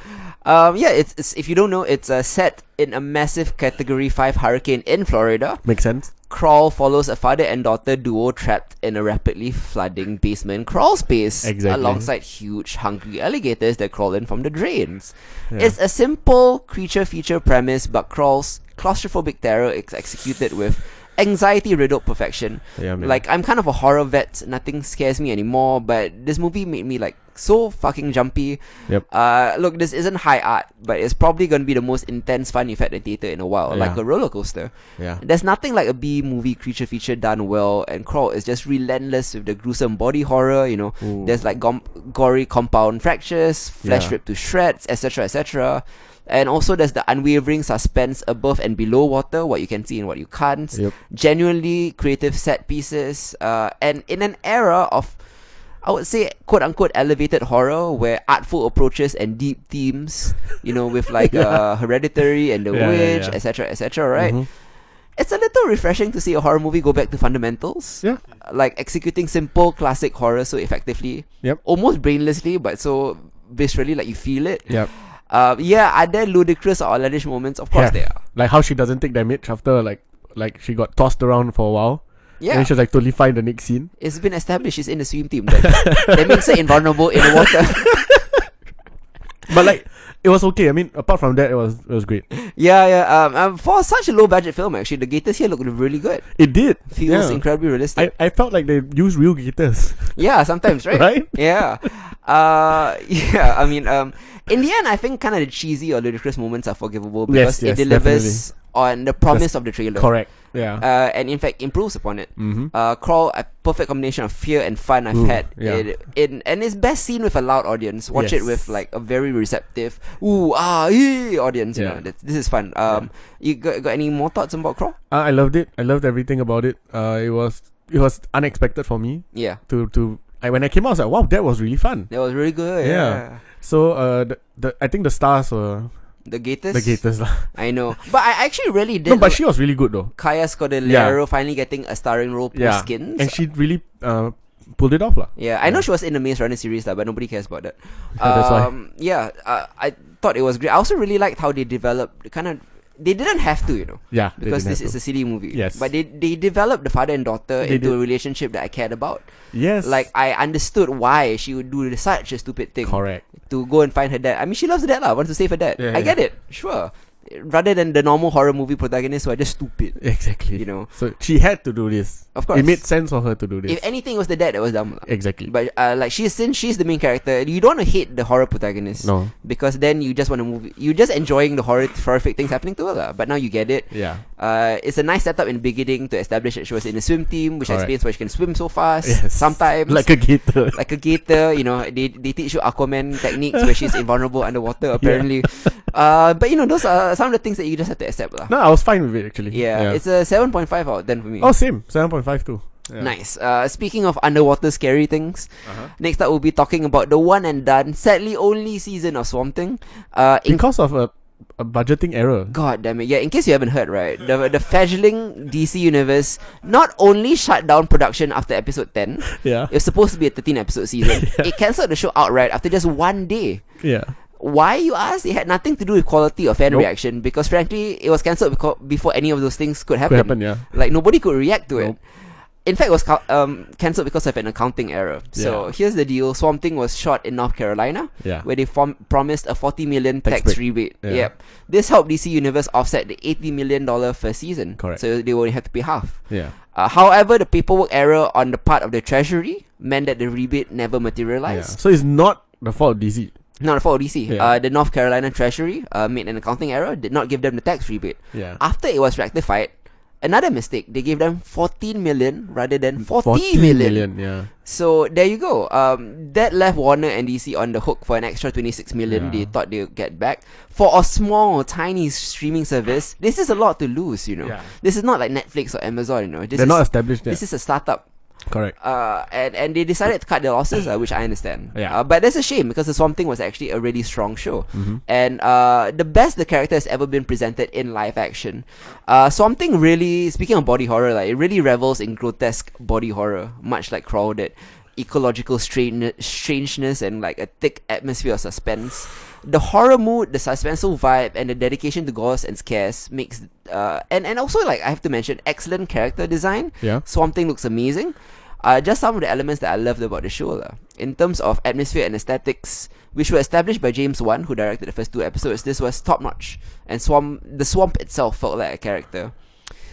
It's if you don't know, it's set in a massive Category 5 hurricane in Florida. Makes sense. Crawl follows a father and daughter duo trapped in a rapidly flooding basement crawl space Exactly. alongside huge hungry alligators that crawl in from the drains. Yeah. It's a simple creature feature premise, but Crawl's claustrophobic terror is executed with anxiety-riddled perfection. Yeah, man. Like, I'm kind of a horror vet, nothing scares me anymore, but this movie made me like so fucking jumpy. Yep. Look, this isn't high art, but it's probably gonna be the most intense fun you've had in theater in a while, like Yeah. a roller coaster. Yeah. There's nothing like a B movie creature feature done well, and Crawl is just relentless with the gruesome body horror. Ooh. There's like gory compound fractures, flesh Yeah. ripped to shreds, etc., etc. And also there's the unwavering suspense above and below water, what you can see and what you can't. Yep. Genuinely creative set pieces, and in an era of, I would say, quote-unquote elevated horror, where artful approaches and deep themes, with like Hereditary and The Yeah, Witch, yeah. etc., right? Mhm. It's a little refreshing to see a horror movie go back to fundamentals. Yeah. Like executing simple classic horror so effectively. Yep. Almost brainlessly, but so viscerally, like you feel it. Yep. Are there ludicrous or outlandish moments? Of course Yeah. there are. Like how she doesn't take damage after like she got tossed around for a while. And Yeah. then she was like totally fine the next scene. It's been established she's in the swim team. That makes her invulnerable in the water. But like it was okay. I mean, apart from that, it was great. Yeah. For such a low budget film, actually, the gators here look really good. It did. Feels Yeah. incredibly realistic. I felt like they used real gators. Yeah, sometimes, right? Right? Yeah. I mean, in the end, I think kind of the cheesy or ludicrous moments are forgivable because Yes, it delivers on the promise of the trailer. Correct. Yeah. And in fact, improves upon it. Mm-hmm. Crawl, a perfect combination of fear and fun I've Ooh, had. yeah. And it's best seen with a loud audience. Watch it Yes. with like a very receptive, audience. Yeah. This is fun. You got any more thoughts about Crawl? I loved it. I loved everything about it. It was unexpected for me Yeah. to when I came out, I was like, wow, that was really fun. That was really good. Yeah. So I think the stars were The Gators. the Gators lah. I know, but I actually really did. No, but she was really good though. Kaya Scodelario finally getting a starring role post Skins. And she really pulled it off lah. Yeah, I know she was in the Maze Runner series but nobody cares about that. That's why. Yeah, I thought it was great. I also really liked how they developed they didn't have to, Yeah, because this is a silly movie. Yes. But they developed the father and daughter They into did. a relationship that I cared about. Yes. Like, I understood why she would do such a stupid thing. Correct. To go and find her dad. I mean, she loves her dad lah, wants to save her dad. Yeah, I get it, sure. Rather than the normal horror movie protagonists who are just stupid. Exactly. You know. So she had to do this. Of course. It made sense for her to do this. If anything, it was the dad that was dumb lah. Exactly. But like since she's the main character, you don't want to hate the horror protagonist. No. Because then you just want to move. You're just enjoying the horrific things happening to her lah. But now you get it. Yeah. It's a nice setup in the beginning to establish that she was in a swim team, which Correct. explains why she can swim so fast. Yes. Sometimes Like a gator. like a gator, they teach you Aquaman techniques where she's invulnerable underwater apparently. But those are some of the things that you just have to accept lah. No, I was fine with it actually. Yeah, it's a 7.5 out of 10 for me. Oh, same. 7.5 too. Yeah. Nice. Speaking of underwater scary things, next up we'll be talking about the one and done, sadly only season of Swamp Thing. Because of a budgeting error. God damn it. Yeah, in case you haven't heard, right, the fledgling DC Universe not only shut down production after episode 10, Yeah. it was supposed to be a 13-episode season. It cancelled the show outright after just one day. Yeah. Why, you ask? It had nothing to do with quality or fan Nope. reaction, because frankly, it was cancelled before any of those things could happen. Could happen, yeah. Like, nobody could react to it. Nope. In fact, it was cancelled because of an accounting error. So Yeah. here's the deal: Swamp Thing was shot in North Carolina, Yeah. where they promised a $40 million Tax tax break. rebate. Yeah. Yep, this helped DC Universe offset the $80 million first season. Correct. So they only had to pay half. Yeah. However, the paperwork error on the part of the Treasury meant that the rebate never Yeah. materialized. So it's not the fault of DC. Not the fault of DC. Yeah. The North Carolina Treasury made an accounting error, did not give them the tax rebate. Yeah. After it was rectified, another mistake. They gave them 14 million rather than 40 million. Yeah. So there you go. That left Warner and DC on the hook for an extra 26 million Yeah. they thought they would get back. For a small, tiny streaming service, this is a lot to lose, Yeah. This is not like Netflix or Amazon, They're not established yet. This is a startup. Correct. And they decided to cut their losses, which I understand. Yeah. But that's a shame because the Swamp Thing was actually a really strong show. Mm-hmm. And the best the character has ever been presented in live action. Swamp Thing really, speaking of body horror, like, it really revels in grotesque body horror, much like Crawl did. Ecological strangeness and like a thick atmosphere of suspense. The horror mood, the suspenseful vibe, and the dedication to gores and scares makes and also, like, I have to mention, excellent character design. Yeah. Swamp Thing looks amazing. Just some of the elements that I loved about the show lah. In terms of atmosphere and aesthetics, which were established by James Wan, who directed the first 2 episodes, this was top notch. And the swamp itself felt like a character.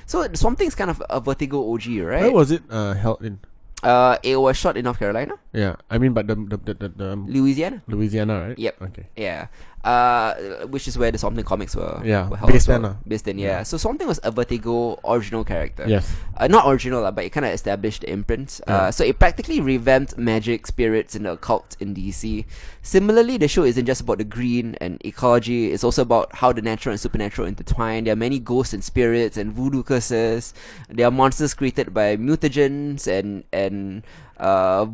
So the Swamp Thing is kind of a Vertigo OG, right? Where was it held in? It was shot in North Carolina, Yeah. I mean, but the Louisiana. Louisiana, right? Yep. Okay. Yeah. Which is where the Swamp Thing comics were held based as well. then, Based in, yeah. Yeah. So Swamp Thing was a Vertigo original character. Yes. Not original, but it kind of established the imprint. Yeah. So it practically revamped magic, spirits, and the occult in DC. Similarly, the show isn't just about the green and ecology. It's also about how the natural and supernatural intertwine. There are many ghosts and spirits and voodoo curses. There are monsters created by mutagens and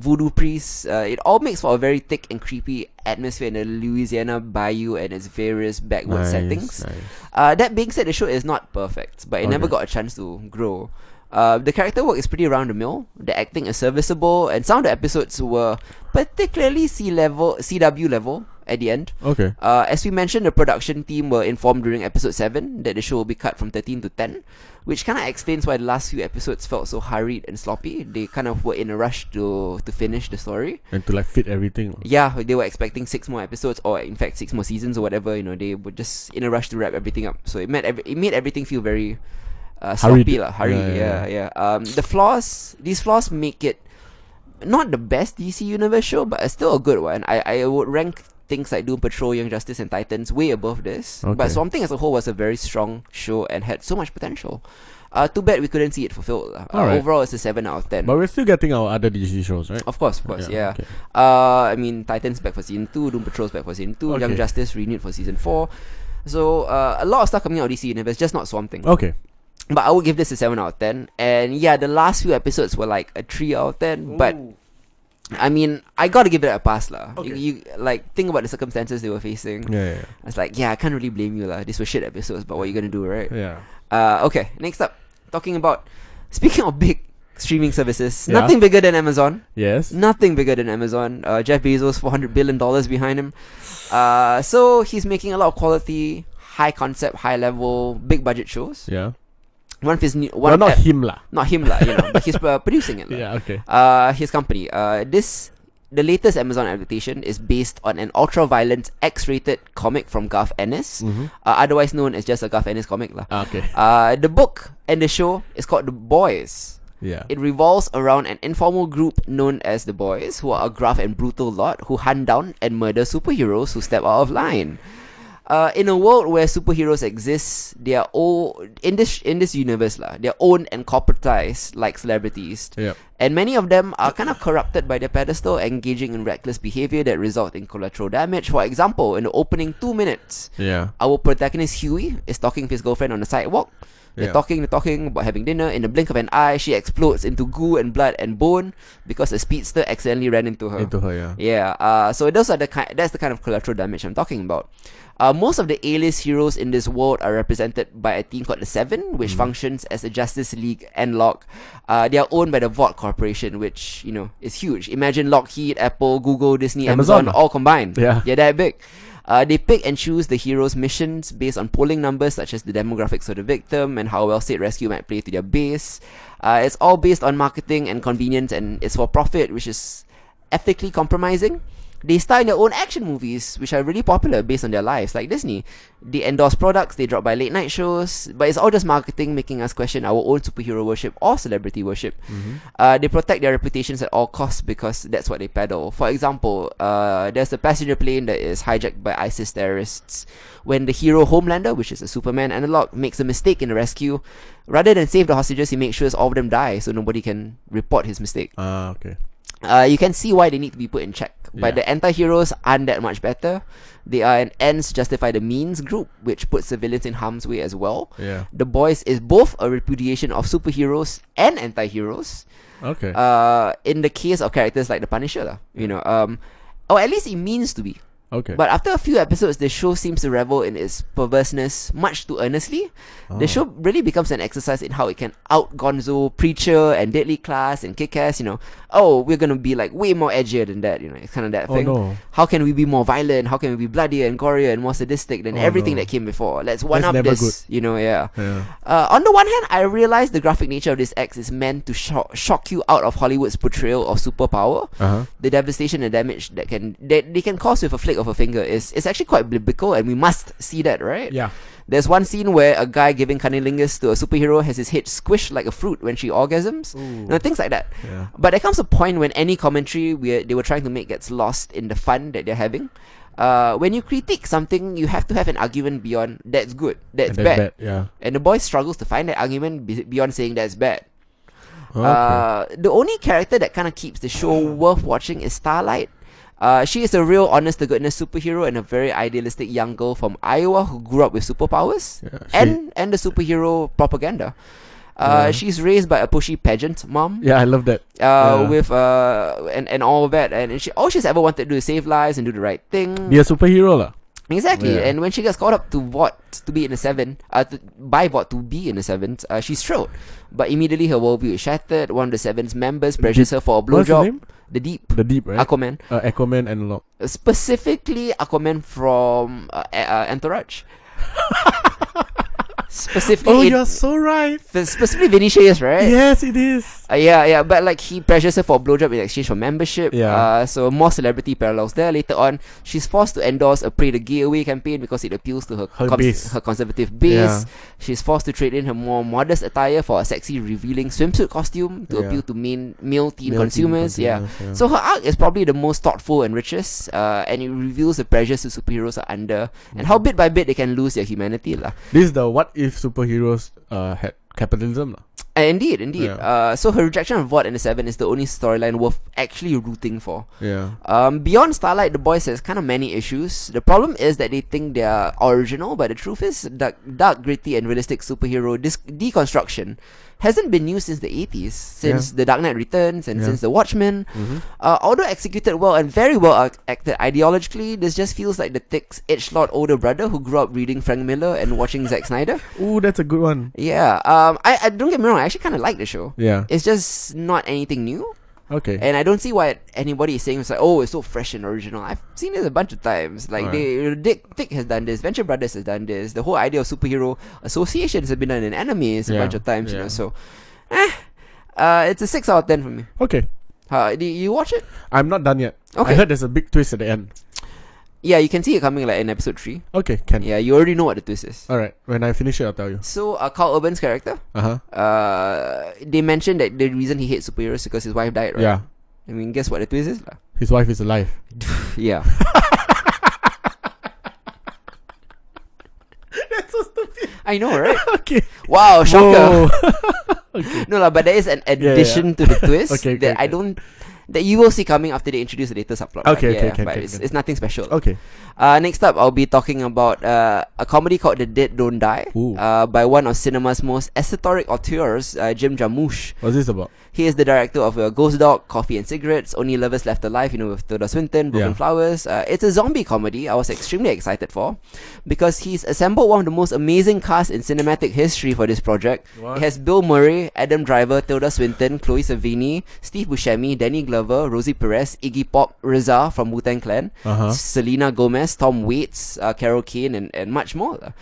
voodoo priests. It all makes for a very thick and creepy atmosphere in the Louisiana bayou and its various backward settings. Nice. That being said, the show is not perfect, but it never Okay. got a chance to grow. The character work is pretty around the mill. The acting is serviceable, and some of the episodes were particularly CW level at the end. Okay. As we mentioned, the production team were informed during episode 7 that the show will be cut from 13 to 10, which kind of explains why the last few episodes felt so hurried and sloppy. They kind of were in a rush to finish the story. And to like fit everything. Yeah, they were expecting 6 more episodes, or in fact 6 more seasons or whatever. They were just in a rush to wrap everything up. So it made everything feel very sloppy lah. Hurried. Yeah. These flaws make it not the best DC Universe show, but it's still a good one. I would rank things like Doom Patrol, Young Justice, and Titans way above this. Okay. But Swamp Thing as a whole was a very strong show and had so much potential. Too bad we couldn't see it fulfilled. Alright. Overall, it's a 7 out of 10. But we're still getting our other DC shows, right? Of course, yeah. Okay. I mean, Titans back for season 2, Doom Patrol's back for season 2, Young Okay. Justice renewed for season 4. So, a lot of stuff coming out of DC Universe, just not Swamp Thing. Okay. But I would give this a 7 out of 10. And yeah, the last few episodes were like a 3 out of 10. But I mean, I gotta give it a pass lah. Okay. You like think about the circumstances they were facing. Yeah, It's like, yeah, I can't really blame you lah. These were shit episodes, but what you gonna do, right? yeah. Okay, next up, talking about speaking of big streaming services, Yeah. nothing bigger than Amazon. Yes. Nothing bigger than Amazon. Jeff Bezos, $400 billion behind him. So he's making a lot of quality, high concept, high level, big budget shows. Yeah. One of his new, Well, not him lah. not him lah, but he's producing it. Lah. Yeah. Okay. His company. The latest Amazon adaptation is based on an ultra-violent X-rated comic from Garth Ennis, otherwise known as just a Garth Ennis comic lah. Okay. The book and the show is called The Boys. Yeah. It revolves around an informal group known as the Boys, who are a gruff and brutal lot who hunt down and murder superheroes who step out of line. In a world where superheroes exist, they are all in this universe lah. They are owned and corporatized like celebrities, Yep. and many of them are kind of corrupted by their pedestal, engaging in reckless behavior that result in collateral damage. For example, in the opening 2 minutes, Yeah. our protagonist Huey is talking to his girlfriend on the sidewalk. They're talking about having dinner. In the blink of an eye, she explodes into goo and blood and bone because a speedster accidentally ran into her. Yeah. Yeah. So that's the kind of collateral damage I'm talking about. Most of the A-list heroes in this world are represented by a team called the Seven, which functions as a Justice League analog. They are owned by the Vought Corporation, which is huge. Imagine Lockheed, Apple, Google, Disney, Amazon all combined. Yeah. They're that big. They pick and choose the heroes' missions based on polling numbers such as the demographics of the victim and how well state rescue might play to their base. It's all based on marketing and convenience, and it's for profit, which is ethically compromising. They star in their own action movies, which are really popular based on their lives, like Disney. They endorse products, they drop by late night shows, but it's all just marketing, making us question our own superhero worship or celebrity worship. They protect their reputations at all costs because that's what they peddle. For example, there's a passenger plane that is hijacked by ISIS terrorists. When the hero Homelander, which is a Superman analog, makes a mistake in the rescue, rather than save the hostages, he makes sure all of them die so nobody can report his mistake. Okay. You can see why they need to be put in check. But the anti-heroes aren't that much better. They are an ends justify the means group, which puts civilians in harm's way as well. Yeah. The Boys is both a repudiation of superheroes and anti-heroes. Okay. In the case of characters like the Punisher, or at least it means to be. Okay. But after a few episodes, the show seems to revel in its perverseness much too earnestly. The show really becomes an exercise in how it can out Gonzo, Preacher, and Deadly Class, and Kick-Ass, we're gonna be like way more edgier than that, it's kind of that thing. no. How can we be more violent? How can we be bloodier and gorier and more sadistic than everything no. that came before? Let's one That's up never this, yeah. Yeah. On the one hand, I realize the graphic nature of this X is meant to shock you out of Hollywood's portrayal of superpower. The devastation and damage that they can cause with a flick of a finger is actually quite biblical, and we must see that, right? Yeah. There's one scene where a guy giving cunnilingus to a superhero has his head squished like a fruit when she orgasms. Things like that. Yeah. But there comes a point when any commentary they were trying to make gets lost in the fun that they're having. When you critique something, you have to have an argument beyond that's good, that's bad. Yeah. And the boy struggles to find that argument beyond saying that's bad. Okay. The only character that kind of keeps the show worth watching is Starlight. She is a real honest-to-goodness superhero and a very idealistic young girl from Iowa who grew up with superpowers and the superhero propaganda. She's raised by a pushy pageant mom. Yeah, I love that. With and all of that, and all she's ever wanted to do is save lives and do the right thing. Be a superhero lah. Exactly, Yeah. and when she gets called up to Vought to be in the by Vought to be in the Seventh, she's thrilled. But immediately her worldview is shattered. One of the Seven's members pressures her for a What's her blowjob. name? The Deep. The Deep, right? Aquaman. Aquaman analog. Specifically Aquaman from Entourage. Specifically, You're so right. specifically Vinicius, right? Yes, it is. Yeah, but like he pressures her for a blowjob in exchange for membership. Yeah. So more celebrity parallels there. Later on, she's forced to endorse a Pray the Gay Away campaign because it appeals to her base. her conservative base. Yeah. She's forced to trade in her more modest attire for a sexy, revealing swimsuit costume to appeal to male teen consumers. Yeah. So her arc is probably the most thoughtful and richest, and it reveals the pressures that superheroes are under and how bit by bit they can lose their humanity lah. This is the what if superheroes had capitalism lah. Indeed. Yeah. So her rejection of Vought and the Seven is the only storyline worth actually rooting for. Yeah. Beyond Starlight, the Boys has kind of many issues. The problem is that they think they are original, but the truth is dark, gritty, and realistic superhero deconstruction hasn't been new since the 80s, since The Dark Knight Returns and Yeah. since The Watchmen. Although executed well and very well acted ideologically, this just feels like the thick's edgelord older brother who grew up reading Frank Miller and watching Zack Snyder. Ooh, that's a good one. Yeah, I don't get me wrong, I actually kind of like the show. Yeah. It's just not anything new. Okay. And I don't see why anybody is saying it's like, oh, it's so fresh and original. I've seen this a bunch of times. Like Dick has done this, Venture Brothers has done this. The whole idea of superhero associations have been done in animes a bunch of times, you know. So, it's a 6 out of 10 for me. Okay. Do you watch it? I'm not done yet. Okay. I heard there's a big twist at the end. Yeah, you can see it coming like in episode 3. Okay, can. Yeah, you already know what the twist is. Alright, when I finish it, I'll tell you. So, Carl Urban's character, they mentioned that the reason he hates superheroes is because his wife died, right? Yeah. I mean, guess what the twist is? His wife is alive. Yeah. That's so stupid. I know, right? Okay. Wow, shocker. Whoa. Okay. No, but there is an addition to the twist Okay, that I don't... That you will see coming after they introduce the later subplot. Okay, right? okay, but can. it's nothing special. Okay. Next up, I'll be talking about a comedy called The Dead Don't Die Ooh. by one of cinema's most esoteric auteurs, Jim Jarmusch. What's this about? He is the director of Ghost Dog, Coffee and Cigarettes, Only Lovers Left Alive, with Tilda Swinton, Broken Yeah. Flowers. It's a zombie comedy I was extremely excited for because he's assembled one of the most amazing casts in cinematic history for this project. What? It has Bill Murray, Adam Driver, Tilda Swinton, Chloe Sevigny, Steve Buscemi, Danny Glover, Rosie Perez, Iggy Pop, Reza from Wu-Tang Clan, Selena Gomez, Tom Waits, Carol Kane, and much more.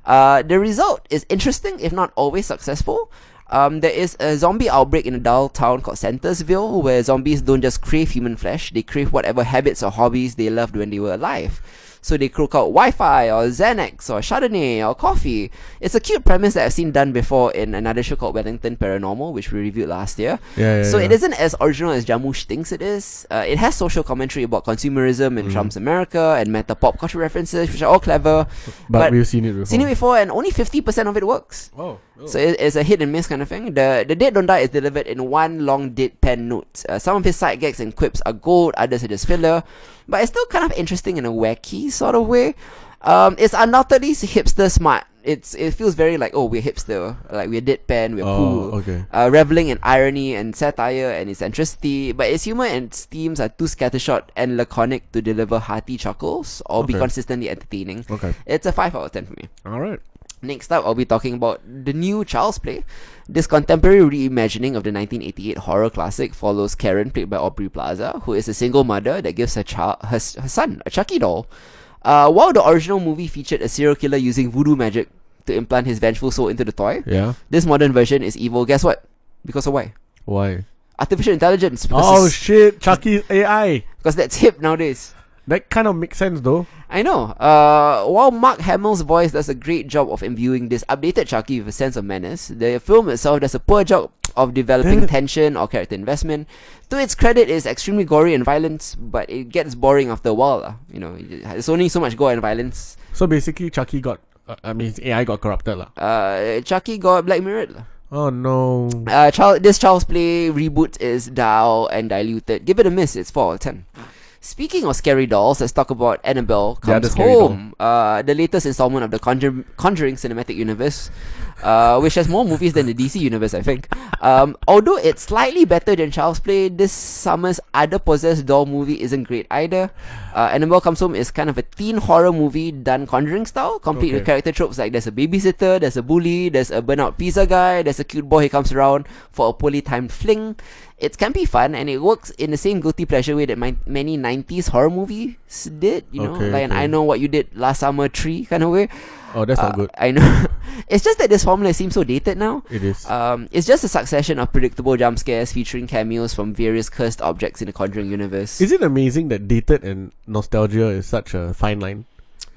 The result is interesting, if not always successful. There is a zombie outbreak in a dull town called Santersville where zombies don't just crave human flesh, they crave whatever habits or hobbies they loved when they were alive. So they croak out Wi-Fi or Xanax or Chardonnay or coffee. It's a cute premise that I've seen done before in another show called Wellington Paranormal, which we reviewed last year. So it isn't as original as Jarmusch thinks it is. It has social commentary about consumerism in Trump's America and meta pop culture references, which are all clever. But we've seen it before. And only 50% of it works. Oh. So it's a hit and miss kind of thing. The Dead Don't Die is delivered in one long deadpan note. Some of his side gags and quips are gold, others are just filler. But it's still kind of interesting in a wacky sort of way. It's undoubtedly hipster smart. It feels very like, oh, we're hipster, like we're deadpan, we're cool. Okay. Reveling in irony and satire and eccentricity, but its humor and its themes are too scattershot and laconic to deliver hearty chuckles or be Okay. consistently entertaining. Okay. It's a 5 out of 10 for me. Alright. Next up, I'll be talking about the new Child's Play. This contemporary reimagining of the 1988 horror classic follows Karen, played by Aubrey Plaza, who is a single mother that gives her son a Chucky doll. While the original movie featured a serial killer using voodoo magic to implant his vengeful soul into the toy, Yeah. this modern version is evil. Guess what? Because of why? Why? Artificial intelligence. Oh shit, Chucky's AI. Because that's hip nowadays. That kind of makes sense though. I know. While Mark Hamill's voice does a great job of imbuing this updated Chucky with a sense of menace, the film itself does a poor job of developing tension or character investment. To its credit, it's extremely gory and violent, but it gets boring after a while. There's only so much gore and violence. So basically, Chucky got. his AI got corrupted lah. Chucky got Black Mirrored. Oh no. This Child's Play reboot is dull and diluted. Give it a miss. It's 4 out of 10. Speaking of scary dolls, let's talk about Annabelle The other Comes scary Home, the latest installment of the Conjuring cinematic universe, which has more movies than the DC universe, I think. Although it's slightly better than Child's Play, this summer's other possessed doll movie isn't great either. Annabelle Comes Home is kind of a teen horror movie done Conjuring style, complete with character tropes like there's a babysitter, there's a bully, there's a burnout pizza guy, there's a cute boy who comes around for a poorly timed fling. It can be fun, and it works in the same guilty pleasure way that many 90s horror movies did, an I Know What You Did Last Summer 3 kind of way. Oh, that's not good. I know. It's just that this formula seems so dated now. It is. It's just a succession of predictable jump scares featuring cameos from various cursed objects in the Conjuring universe. Is it amazing that dated and nostalgia is such a fine line?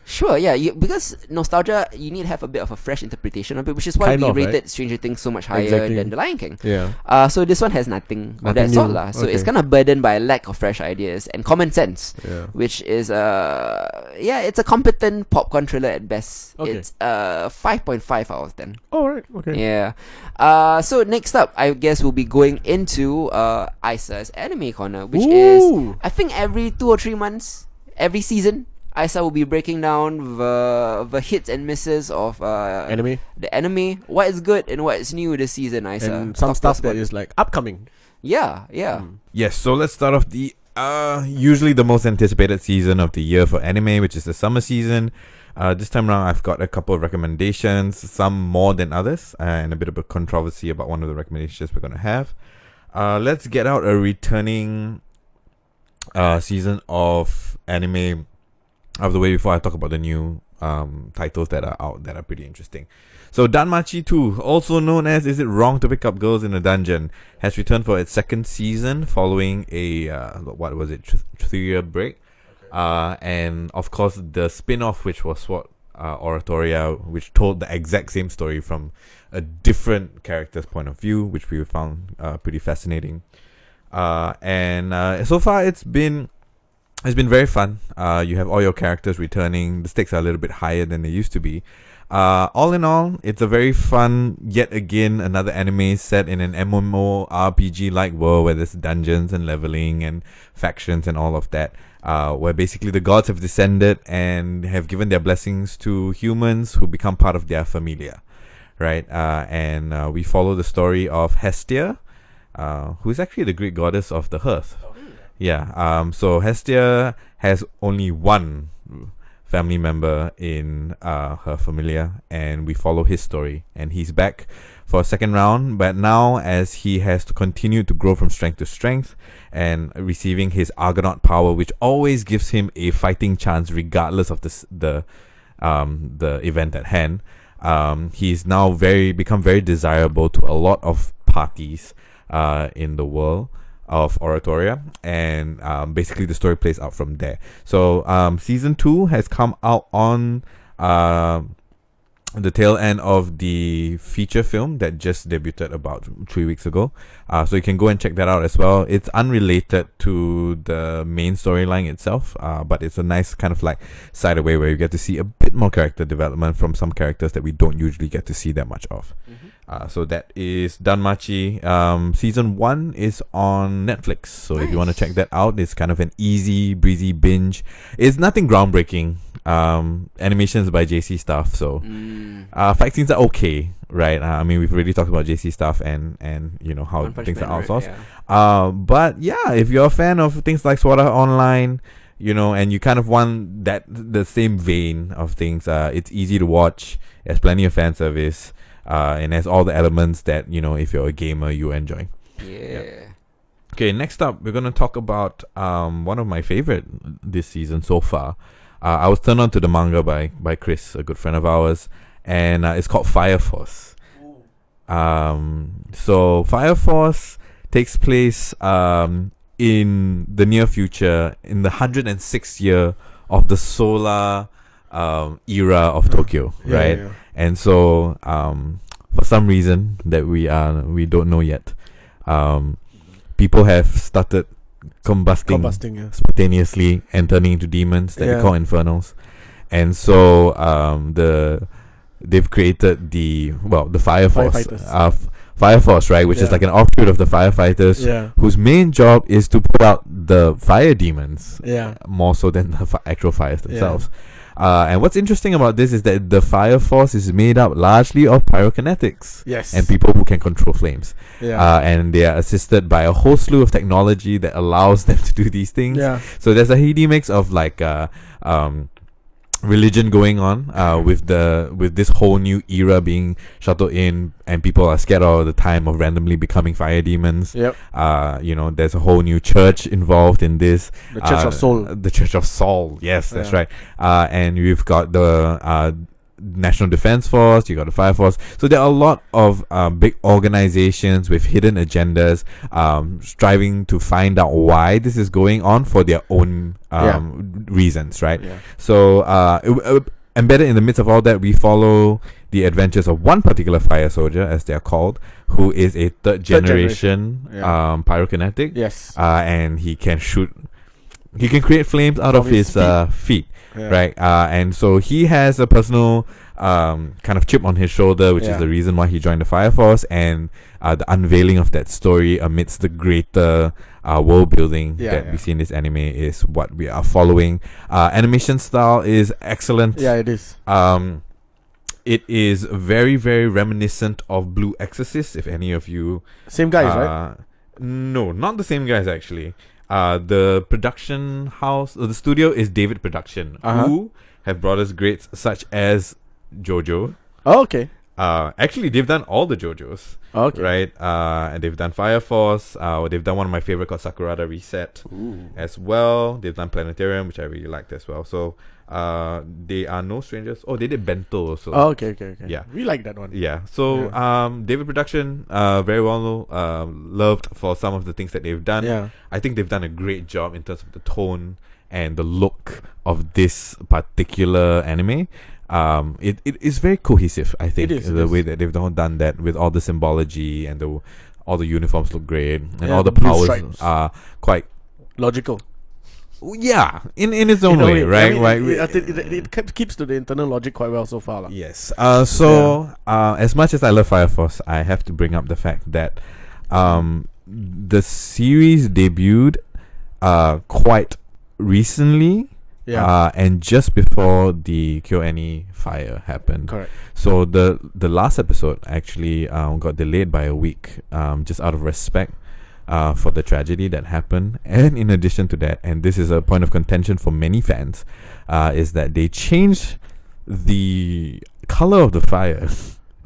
Sure, yeah, because nostalgia, you need to have a bit of a fresh interpretation of it, which is why Kind we of, rated right? Stranger Things so much higher Exactly. than The Lion King. Yeah. So this one has nothing of Nothing that sort new. lah. So Okay. it's kind of burdened by a lack of fresh ideas and common sense, Yeah. which is it's a competent popcorn thriller at best. Okay. It's 5.5 out of 10. Oh, right. Okay. Yeah. So next up, I guess we'll be going into Isa's Anime Corner, which is Ooh. I think every 2 or 3 months, every season, Isa will be breaking down the hits and misses of Anime the anime, what is good and what is new this season, Isa. and some Talk to stuff us that about is like upcoming. Yeah. Yes, so let's start off the usually the most anticipated season of the year for anime, which is the summer season. This time around, I've got a couple of recommendations, some more than others, and a bit of a controversy about one of the recommendations we're going to have. Let's get out a returning season of anime out of the way before I talk about the new titles that are out that are pretty interesting. So Danmachi 2, also known as Is It Wrong to Pick Up Girls in a Dungeon, has returned for its second season following a 3-year break. And of course the spin-off, which was SWORD Oratoria, which told the exact same story from a different character's point of view, which we found pretty fascinating. And so far it's been very fun. You have all your characters returning. The stakes are a little bit higher than they used to be. All in all, it's a very fun, yet again, another anime set in an MMORPG-like world where there's dungeons and leveling and factions and all of that, where basically the gods have descended and have given their blessings to humans who become part of their familia, right? And we follow the story of Hestia, who is actually the Greek goddess of the hearth. Yeah, so Hestia has only one family member in her familia, and we follow his story, and he's back for a second round, but now as he has to continue to grow from strength to strength and receiving his Argonaut power, which always gives him a fighting chance regardless of the event at hand. He's now become very desirable to a lot of parties in the world of Oratoria, and basically the story plays out from there. So season 2 has come out on the tail end of the feature film that just debuted about 3 weeks ago, so you can go and check that out as well. It's unrelated to the main storyline itself, but it's a nice kind of like side away where you get to see a bit more character development from some characters that we don't usually get to see that much of. So that is Danmachi. Season 1 is on Netflix, so if you want to check that out, it's kind of an easy breezy binge. It's nothing groundbreaking. Animations by JC Staff, so fight scenes are okay, right? I mean, we've already talked about JC Staff and you know how things are outsourced. Right, yeah. But yeah, if you're a fan of things like Sword Art Online, you know, and you kind of want the same vein of things, it's easy to watch. There's plenty of fan service, and has all the elements that, you know, if you're a gamer, you enjoy. Yeah. Okay, next up, we're gonna talk about one of my favorite this season so far. I was turned on to the manga by Chris, a good friend of ours, and it's called Fire Force. So Fire Force takes place in the near future, in the 106th year of the solar era of Tokyo, right? Yeah. And so for some reason that we don't know yet, people have started combusting spontaneously and turning into demons that they call infernals. And so they've created the Fire Force, Fire Force, right, which is like an offshoot of the firefighters, whose main job is to put out the fire demons, more so than the actual fires themselves. And what's interesting about this is that the Fire Force is made up largely of pyrokinetics, and people who can control flames. And they are assisted by a whole slew of technology that allows them to do these things. So there's a heady mix of like religion going on with this whole new era being shuttled in, and people are scared all the time of randomly becoming fire demons. You know, there's a whole new church involved in this, the Church of Sol. The Church of Sol, yes, that's right. And we've got the National Defense Force, you got the Fire Force. So there are a lot of big organizations with hidden agendas, striving to find out why this is going on for their own reasons, right? So embedded in the midst of all that, we follow the adventures of one particular fire soldier, as they are called, who is a third generation pyrokinetic. And he can create flames out of his feet. Right, and so he has a personal kind of chip on his shoulder, which is the reason why he joined the Fire Force, and the unveiling of that story amidst the greater world building Yeah, that yeah. we see in this anime is what we are following. Animation style is excellent. Yeah, it is. It is very, very reminiscent of Blue Exorcist, if any of you... Same guys, right? No, not the same guys, actually. The production house, the studio is David Production, who have brought us greats such as JoJo. Oh, okay. Actually, they've done all the JoJos, Okay. right? And they've done Fire Force. They've done one of my favorite called Sakurada Reset as well. They've done Planetarium, which I really liked as well. So they are no strangers. Oh, they did Bento also. Oh, okay. Yeah. We like that one. Yeah. So David Production, very well loved for some of the things that they've done. Yeah. I think they've done a great job in terms of the tone and the look of this particular anime. It is very cohesive. I think the way that they've done that with all the symbology and all the uniforms look great and all the blue powers stripes. are quite Logical. yeah in its own In a way, right? I mean, it keeps to the internal logic quite well so far. Yes. As much as I love Fire Force, I have to bring up the fact that the series debuted quite recently. Yeah. And just before the KyoAni fire happened. Correct. So the last episode actually got delayed by a week, just out of respect for the tragedy that happened. And in addition to that, and this is a point of contention for many fans, is that they changed the color of the fire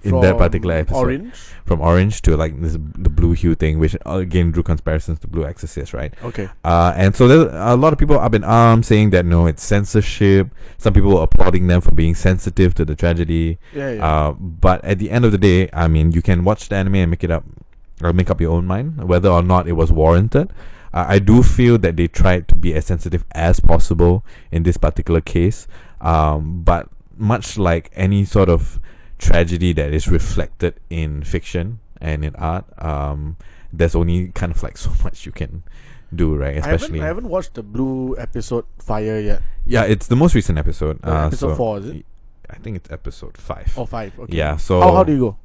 in that particular episode. Orange? From orange to like the blue hue thing, which again drew comparisons to Blue Exorcist, right? Okay. And so there's a lot of people up in arms saying that no, it's censorship. Some people were applauding them for being sensitive to the tragedy. Yeah. But at the end of the day, I mean, you can watch the anime and make up your own mind whether or not it was warranted. I do feel that they tried to be as sensitive as possible in this particular case. But much like any sort of tragedy that is reflected in fiction and in art, there's only kind of like so much you can do, right? Especially I haven't watched the Blue episode Fire yet. yeah, it's the most recent episode. Episode 4, is it? I think it's episode 5. Or 5, okay. Yeah, so How do you go?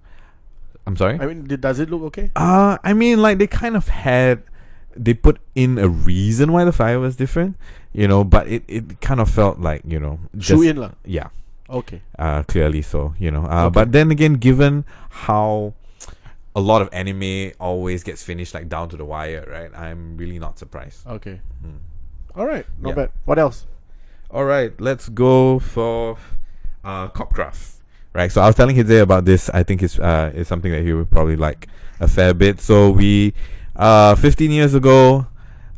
I'm sorry? I mean, does it look okay? I mean, like they kind of they put in a reason why the fire was different, but it kind of felt like, Shoe in lah. yeah, Okay. clearly so, Okay. But then again, given how a lot of anime always gets finished like down to the wire, right? I'm really not surprised. Okay. Alright, not Yeah. bad. What else? All right, let's go for Copcraft. Right, so I was telling Hideo about this. I think it's something that he would probably like a fair bit. So we, 15 years ago,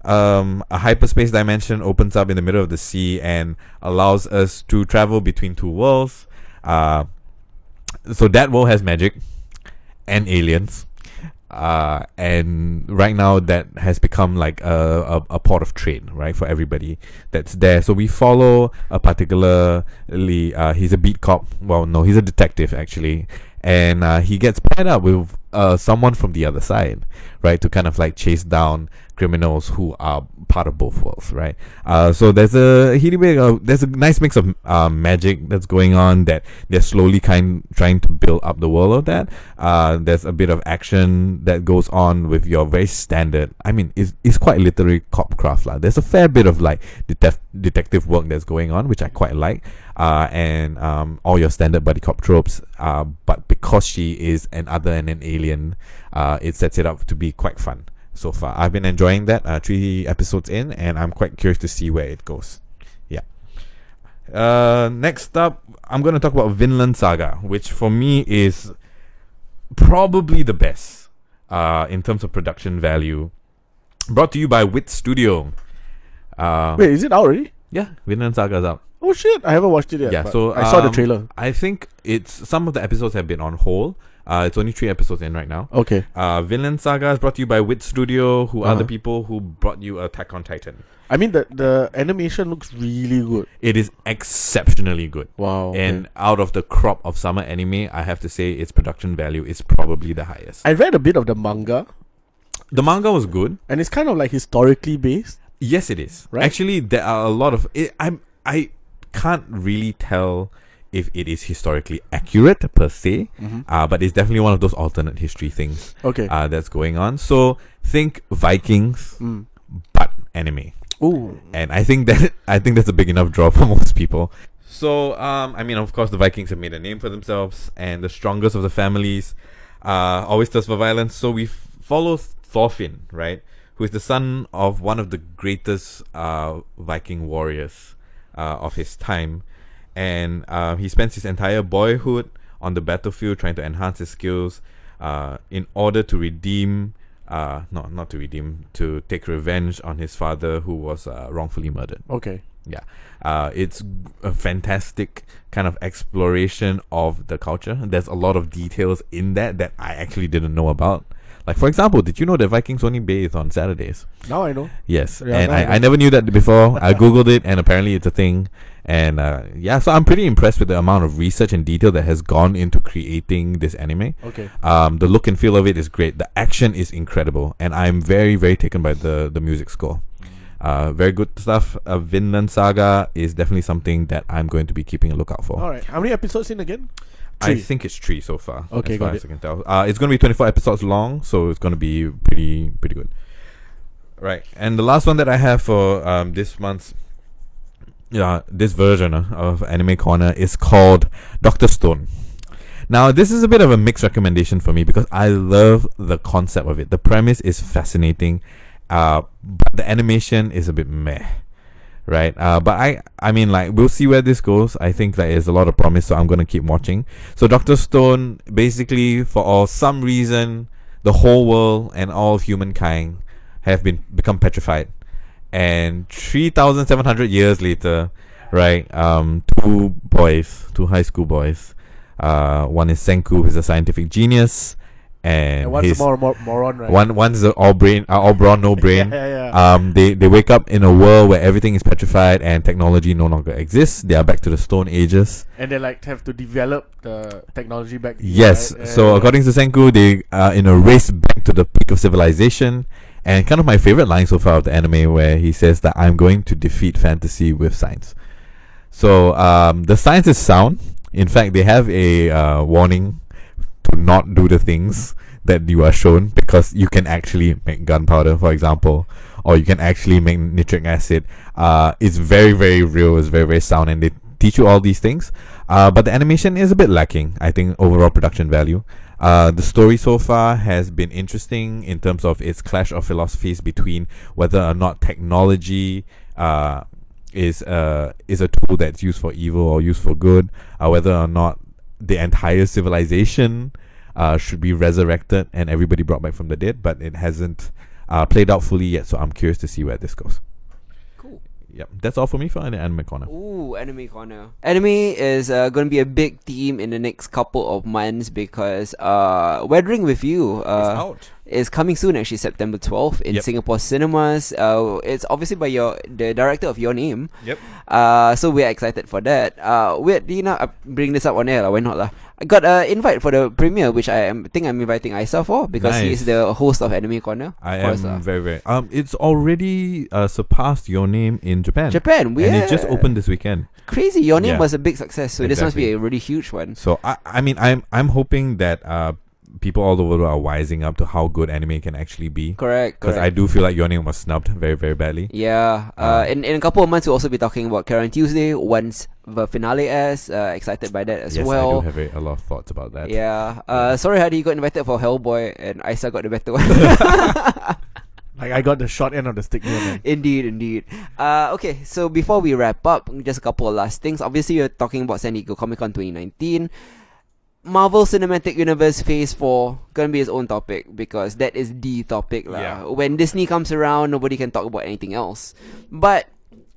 a hyperspace dimension opens up in the middle of the sea and allows us to travel between two worlds. So that world has magic and aliens. And right now that has become like a port of trade, right, for everybody that's there. So we follow a particularly he's a beat cop. Well, no, he's a detective actually, and he gets paired up with someone from the other side, right, to kind of like chase down criminals who are part of both worlds, right? So there's a nice mix of magic that's going on that they're slowly trying to build up the world of that. There's a bit of action that goes on with your very standard. I mean, it's quite literally Copcraft lah. There's a fair bit of like detective work that's going on, which I quite like. And all your standard buddy cop tropes. But because she is an other and an alien, it sets it up to be quite fun. So far, I've been enjoying that. 3 episodes in, and I'm quite curious to see where it goes. Yeah. Next up, I'm going to talk about Vinland Saga, which for me is probably the best in terms of production value. Brought to you by Wit Studio. Wait, is it out already? Yeah, Vinland Saga's out. Oh shit, I haven't watched it yet. Yeah, but so I saw the trailer. I think some of the episodes have been on hold. It's only 3 episodes in right now. Okay. Vinland Saga is brought to you by Wit Studio, who are the people who brought you Attack on Titan. I mean, the animation looks really good. It is exceptionally good. Wow. And out of the crop of summer anime, I have to say its production value is probably the highest. I read a bit of the manga, The manga was good. and it's kind of like historically based. Yes, it is. Right? Actually, there are a lot of... I can't really tell if it is historically accurate per se, Mm-hmm. but it's definitely one of those alternate history things Okay. that's going on. So think Vikings, Mm. but anime. Ooh. And I think that's a big enough draw for most people. So I mean, of course, the Vikings have made a name for themselves, and the strongest of the families always thirst for violence. So we follow Thorfinn, right, who is the son of one of the greatest Viking warriors of his time, and he spends his entire boyhood on the battlefield trying to enhance his skills in order to redeem. Not to redeem, to take revenge on his father who was wrongfully murdered. Okay. Yeah. It's a fantastic kind of exploration of the culture. There's a lot of details in that I actually didn't know about. Like, for example, did you know that Vikings only bathe on Saturdays? Now I know. Yes. Yeah, And now I know. I never knew that before. I Googled it, and apparently it's a thing. And so I'm pretty impressed with the amount of research and detail that has gone into creating this anime. Okay. The look and feel of it is great. The action is incredible, and I'm very, very taken by the music score. Very good stuff. Vinland Saga is definitely something that I'm going to be keeping a lookout for. All right. How many episodes in again? I 3. think it's 3 so far. Okay, as far got as it. I can tell. It's going to be 24 episodes long, so it's going to be pretty good. Right, and the last one that I have for this month's this version of Anime Corner is called Dr. Stone. Now, this is a bit of a mixed recommendation for me because I love the concept of it. The premise is fascinating, but the animation is a bit meh, right? But I mean, like, we'll see where this goes. I think there is a lot of promise, so I'm going to keep watching. So Dr. Stone, basically, for some reason, the whole world and all of humankind have become petrified. And 3,700 years later, right, two high school boys, one is Senku, who's a scientific genius, and one's his a moron, right? one's all brain, all brawn, no brain. yeah. They wake up in a world where everything is petrified and technology no longer exists. They are back to the Stone Ages. And they like have to develop the technology back. Yes. Right? So according to Senku, they are in a race back to the peak of civilization. And kind of my favorite line so far of the anime, where he says that I'm going to defeat fantasy with science. So the science is sound. In fact, they have a warning to not do the things that you are shown, because you can actually make gunpowder, for example, or you can actually make nitric acid. It's very, very real. It's very, very sound, and they teach you all these things. But the animation is a bit lacking, I think, overall production value. The story so far has been interesting in terms of its clash of philosophies between whether or not technology is a tool that's used for evil or used for good, whether or not the entire civilization should be resurrected and everybody brought back from the dead, but it hasn't played out fully yet, so I'm curious to see where this goes. Cool. Yep, that's all for me for an Anime Corner. Ooh, Anime Corner. Anime is going to be a big theme in the next couple of months because Weathering with You out. is coming soon, actually, September 12th in Yep. Singapore cinemas. It's obviously by the director of Your Name. Yep. So we're excited for that. Wait, Dina, bring this up on air, why not lah? I got an invite for the premiere, which think I'm inviting Isa for because Nice. he's the host of Anime Corner. I Of course, am very, very. It's already surpassed Your Name in Japan. Japan, And it just opened this weekend. Crazy, Your Name Yeah. was a big success, so this must be Exactly. a really huge one. So I mean, I'm hoping that people all over the world are wising up to how good anime can actually be. Correct. Because I do feel like Your Name was snubbed very, very badly. Yeah. In a couple of months, we'll also be talking about Karen Tuesday once the finale airs. Excited by that as Yes, well. I do have a lot of thoughts about that. Yeah. Sorry, Hadi, you got invited for Hellboy, and Isa got the better one. Like I got the short end of the stick here, man. Indeed. Okay, so before we wrap up, just a couple of last things. Obviously, you're talking about San Diego Comic-Con 2019. Marvel Cinematic Universe Phase 4 gonna be its own topic because that is the topic lah. Yeah. When Disney comes around, nobody can talk about anything else. But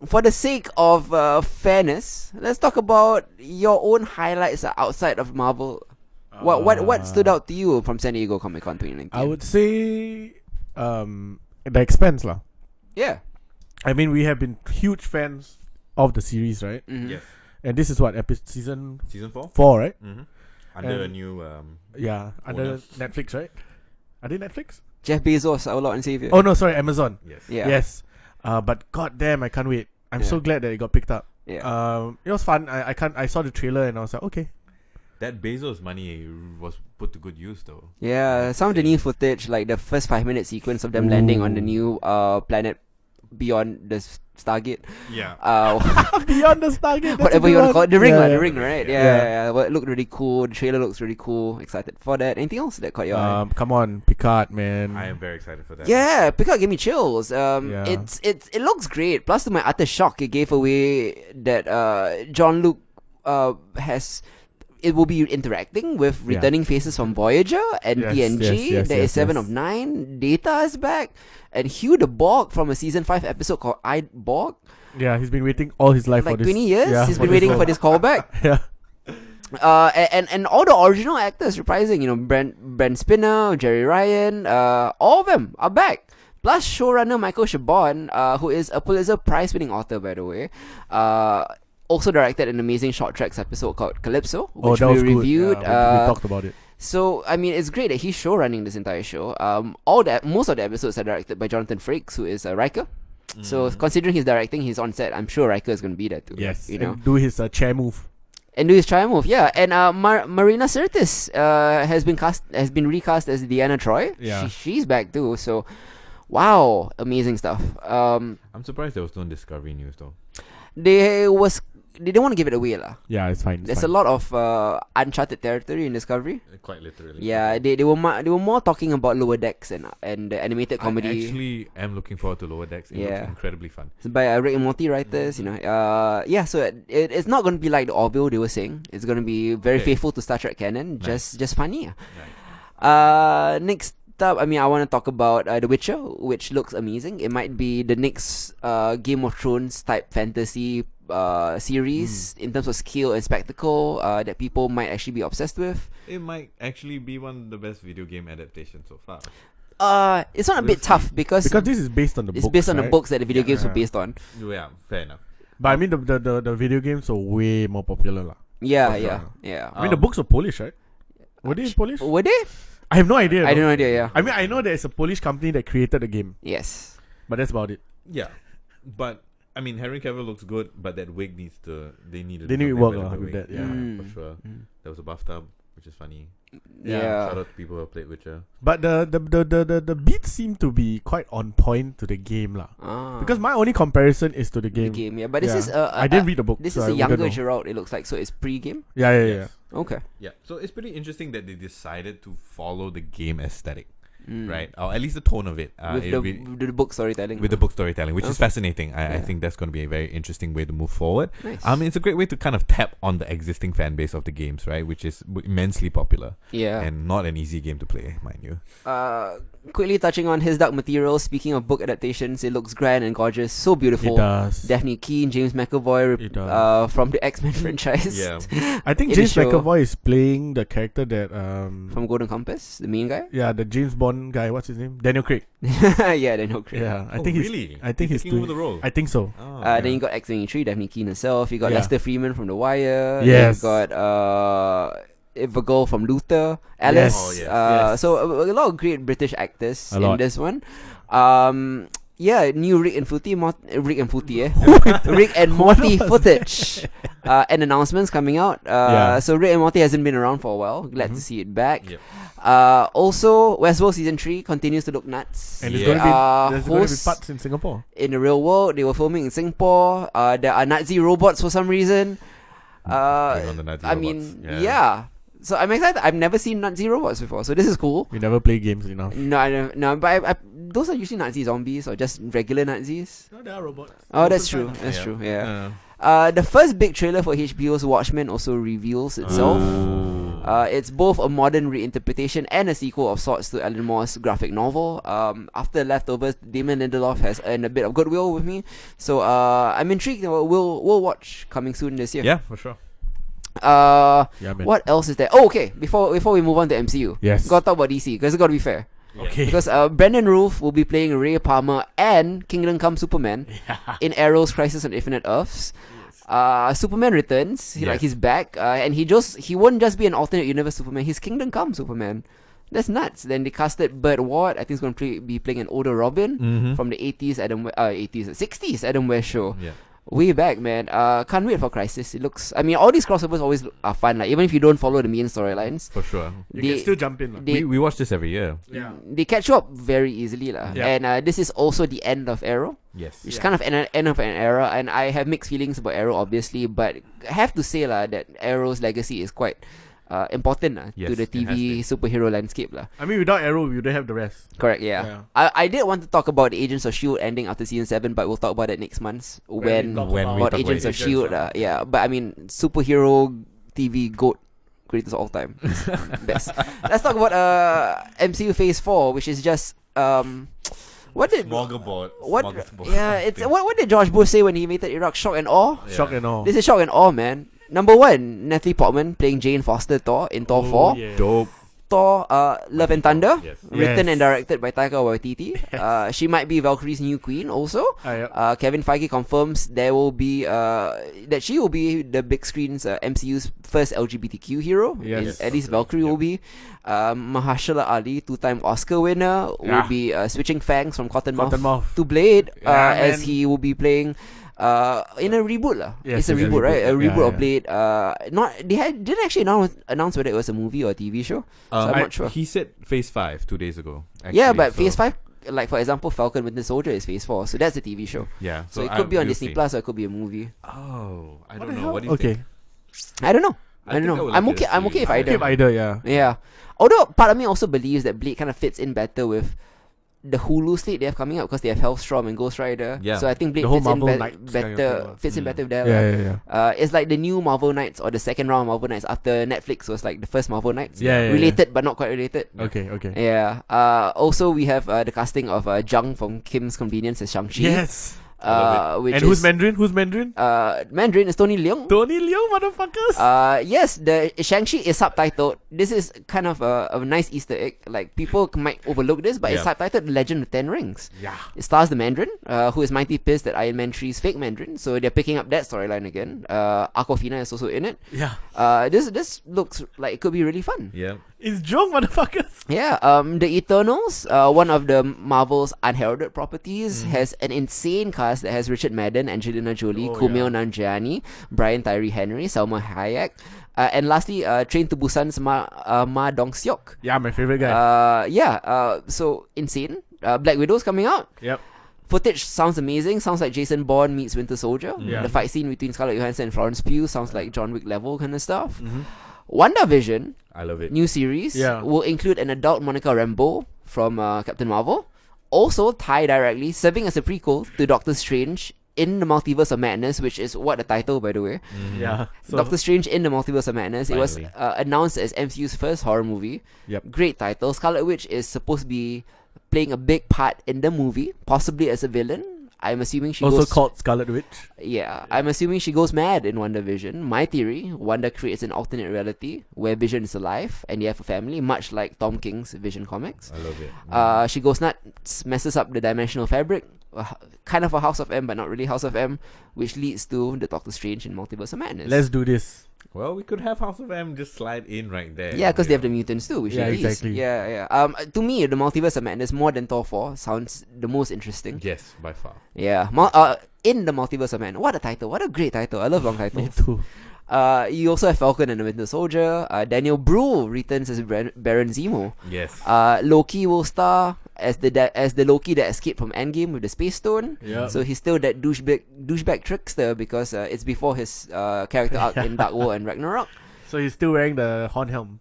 for the sake of fairness, let's talk about your own highlights outside of Marvel. What stood out to you from San Diego Comic Con 2019? I would say The Expanse lah. Yeah. I mean, we have been huge fans of the series, right? Mhm. Yes. And this is what season Season 4? 4, right? Mm-hmm. Under a And- new. Yeah, under Owner. Netflix, right? Are they Netflix? Jeff Bezos, our Lord and Savior. Oh no, sorry, Amazon. Yes. Yeah. Yes. But goddamn, I can't wait. I'm Yeah. so glad that it got picked up. It was fun. I saw the trailer and I was like, okay. That Bezos money was put to good use, though. Yeah, some of the new footage, like the first 5 minute sequence of them landing on the new planet beyond the Stargate. Yeah. Beyond the Stargate. Whatever you want to call it. The ring, the ring, right? Yeah. Yeah. Well, it looked really cool. The trailer looks really cool. Excited for that. Anything else that caught your eye? Come on, Picard, man. I am very excited for that. Yeah, Picard gave me chills. It looks great. Plus, to my utter shock, it gave away that Jean-Luc has. It will be interacting with returning faces from Voyager and TNG. There is 7 of 9. Data is back. And Hugh the Borg from a season 5 episode called I, Borg. Yeah, he's been waiting all his life for Like this. 20 years. Yeah, He's been waiting for this callback. Yeah. And all the original actors reprising, Brent Spinner, Jerry Ryan, all of them are back. Plus showrunner Michael Chabon, who is a Pulitzer Prize winning author, by the way, also directed an amazing short tracks episode called Calypso, which that was we good. reviewed. Yeah, we talked about it. So I mean, it's great that he's show running this entire show. Most of the episodes are directed by Jonathan Frakes, who is Riker. So considering he's directing, he's on set. I'm sure Riker is going to be there too. Yes, and do his chair move. And do his try move, yeah. And Marina Sirtis has been recast as Deanna Troi. Yeah. She's back too. So, wow, amazing stuff. I'm surprised there was no Discovery news, though. They didn't want to give it away, lah. Yeah, it's fine. There's a lot of uncharted territory in Discovery. Quite literally. Yeah, they were more talking about Lower Decks and the animated comedy. I actually am looking forward to Lower Decks. It looks incredibly fun. It's by Rick and Morty writers, so it's not going to be like the Orville they were saying. It's going to be very faithful to Star Trek canon, just funny. Nice. Next up, I want to talk about The Witcher, which looks amazing. It might be the next Game of Thrones type fantasy series in terms of scale and spectacle that people might actually be obsessed with. It might actually be one of the best video game adaptations so far. It's not a bit tough because this is based on the books. It's based on the right? books that the video games were based on. Yeah, fair enough. But I mean, the video games are way more popular, lah. Yeah. I mean, the books are Polish, right? Were they Polish? Were they? I have no idea. I have no idea. Yeah. I mean, I know there's a Polish company that created the game, Yes. but that's about it. Yeah, but I mean, Henry Cavill looks good, but that wig needs to. They need to work with that. Yeah. For sure. There was a bathtub, which is funny. Yeah. Shout out to people who have played Witcher. But the beats seem to be quite on point to the game, lah. Because my only comparison is to the game. But this is I didn't read the book. This so is I a wouldn't younger know. Geralt. It looks like, so it's pre-game. Yeah. Okay. Yeah, so it's pretty interesting that they decided to follow the game aesthetic, right? Or at least the tone of it. With the book storytelling. With the book storytelling, which is fascinating. I think that's going to be a very interesting way to move forward. Nice. It's a great way to kind of tap on the existing fan base of the games, right? Which is immensely popular. Yeah. And not an easy game to play, mind you. Quickly touching on His Dark Materials, speaking of book adaptations, it looks grand and gorgeous, so beautiful. It does. Daphne Keane, James McAvoy from the X-Men franchise. Yeah. I think in James the show. McAvoy is playing the character that From Golden Compass, the main guy. yeah, the James Bond guy. What's his name? Daniel Craig. Yeah, Daniel Craig. Yeah, I Oh, think really? he's taking over the role. I think so. Oh, Then you got X-23, Daphne Keane herself. You got Yeah. Lester Freeman from The Wire. Yes. You got Virgil from Luther. Alice. Oh, yes. Yes. So a lot of great British actors A in lot. this one. New Rick and Morty, Rick and Morty footage and announcements coming out. So Rick and Morty hasn't been around for a while. Glad to see it back. Yep. Also, Westworld season 3 continues to look nuts. And there's Yeah. going to be Hosts parts in Singapore. in the real world. They were filming in Singapore. There are Nazi robots for some reason. Bring on the Nazi robots. Yeah. So I'm excited. I've never seen Nazi robots before, so this is cool. We never play games enough. No, but those are usually Nazi zombies or just regular Nazis. No, they are robots. Oh, that's true. That's true. Yeah. The first big trailer for HBO's Watchmen also reveals itself. It's both a modern reinterpretation and a sequel of sorts to Alan Moore's graphic novel. After Leftovers, Damon Lindelof has earned a bit of goodwill with me, so I'm intrigued. We'll watch coming soon this year. Yeah, for sure. Yeah, man. What else is there? Oh, okay. Before we move on to MCU, Yes. gotta talk about DC because it's gotta be fair. Okay. Because Brendan Roof will be playing Ray Palmer and Kingdom Come Superman in Arrow's Crisis on Infinite Earths. Superman returns. He's back, and he won't just be an alternate universe Superman. He's Kingdom Come Superman. That's nuts. Then they casted Burt Ward. I think he's going to be playing an older Robin from the 60s Adam West show. Yeah. Way back, man. Can't wait for Crisis. It looks. I mean, all these crossovers always are fun. Like even if you don't follow the main storylines, For sure. You they can still jump in. they- We watch this every year. Yeah. they catch you up very easily, lah. Yeah. And this is also the end of Arrow. Yes. It's Yeah. kind of an end of an era, and I have mixed feelings about Arrow, obviously, but I have to say lah that Arrow's legacy is quite important to Yes, the it has TV superhero landscape lah. I mean, without Arrow, we don't have the rest. Correct, yeah. I did want to talk about Agents of Shield ending after season 7, but we'll talk about that next month when talk when we about talk Agents about of Shield. Yeah, but I mean superhero TV goat. Greatest of all time, best. Let's talk about MCU Phase 4, which is just what did Smorgasbord. what Smorgasbord. yeah it's what did George Bush say when he invented Iraq? Shock and awe. Yeah. Shock and all. This is shock and awe, man. Number 1, Natalie Portman playing Jane Foster Thor in Thor 4. Yeah. Dope. Thor, Love and Thunder, Yes. written Yes. and directed by Taika Waititi. She might be Valkyrie's new queen also. Yeah. Kevin Feige confirms there will be that she will be the big screen's MCU's first LGBTQ hero. Yes. At least Valkyrie will be. Mahershala Ali, 2-time Oscar winner, will Yeah. be switching fangs from Cottonmouth Cottonmouth. to Blade Yeah, as man. he will be playing in a reboot lah. Yes, It's a it's a reboot, right? A reboot. reboot Yeah, of Blade. Not didn't actually announce whether it was a movie or a TV show. So I'm not sure. He said Phase 5 2 days ago. Yeah, actually, but so- Phase 5, like for example, Falcon Winter Soldier is Phase 4, so that's a TV show. Yeah. So it could be on Disney Plus or it could be a movie. Oh, I What don't the know. hell? What do you Okay. think? I don't know. I I don't think I know. would I'm like okay. to I'm see okay if it. either. Give either, yeah. Yeah. Although part of me also believes that Blade kind of fits in better with the Hulu slate they have coming up because they have Hellstrom and Ghost Rider. Yeah. So I think Blade The whole fits in Marvel Knights kind of better. thing, lah. Fits in better with that. Yeah, lah. yeah, yeah. It's like the new Marvel Knights or the second round of Marvel Knights after Netflix was like the first Marvel Knights. Yeah, yeah, Related but not quite related. Okay, okay. Yeah. Also, we have the casting of Zhang from Kim's Convenience as Shang-Chi. Yes. Which And is, who's Mandarin? Who's Mandarin? Mandarin is Tony Leung. Tony Leung, motherfuckers. Yes, the Shang-Chi is subtitled. This is kind of a nice Easter egg. Like, people might overlook this, but it's Yeah. subtitled The Legend of Ten Rings. Yeah. It stars the Mandarin, who is mighty pissed that Iron Man 3 is fake Mandarin, so they're picking up that storyline again. Awkwafina is also in it. Yeah. This looks like it could be really fun. Yeah. It's Jong, motherfuckers. Yeah, the Eternals, one of the Marvel's unheralded properties, has an insane cast that has Richard Madden, Angelina Jolie, Oh, Kumail Nanjiani, Brian Tyree Henry, Salma Hayek, and lastly, Train to Busan's Ma Dong-seok. Yeah, my favorite guy. So insane. Black Widow's coming out. Yep. Footage sounds amazing. Sounds like Jason Bourne meets Winter Soldier. Yeah. The fight scene between Scarlett Johansson and Florence Pugh sounds like John Wick level kind of stuff. Mhm. WandaVision, I love it. new series, Yeah. will include an adult Monica Rambeau from Captain Marvel. Also tie directly, serving as a prequel to Doctor Strange in the Multiverse of Madness, which is what the title, by the way. Yeah. So, Doctor Strange in the Multiverse of Madness. It was Finally. announced as MCU's first horror movie. Yep. Great title. Scarlet Witch is supposed to be playing a big part in the movie, possibly as a villain. I'm assuming she also goes. called Scarlet Witch. Yeah, I'm assuming she goes mad in WandaVision. My theory: Wanda creates an alternate reality where Vision is alive and they have a family, much like Tom King's Vision comics. I love it. She goes nuts, messes up the dimensional fabric, kind of a House of M, but not really House of M, which leads to the Doctor Strange in Multiverse of Madness. Let's do this. Well, we could have House of M just slide in right there. Yeah, because they have the mutants too, which Yeah, is exactly. Yeah. To me, the Multiverse of Madness more than Thor 4 sounds the most interesting. Yes, by far. Yeah. In the Multiverse of Madness, what a title! What a great title! I love long Me titles. too. You also have Falcon and the Winter Soldier. Daniel Bruhl returns as Baron Zemo. Yes. Loki will star as the Loki that escaped from Endgame with the Space Stone. Yeah. So he's still that douchebag trickster because it's before his character arc in Dark World and Ragnarok. So he's still wearing the horn helm.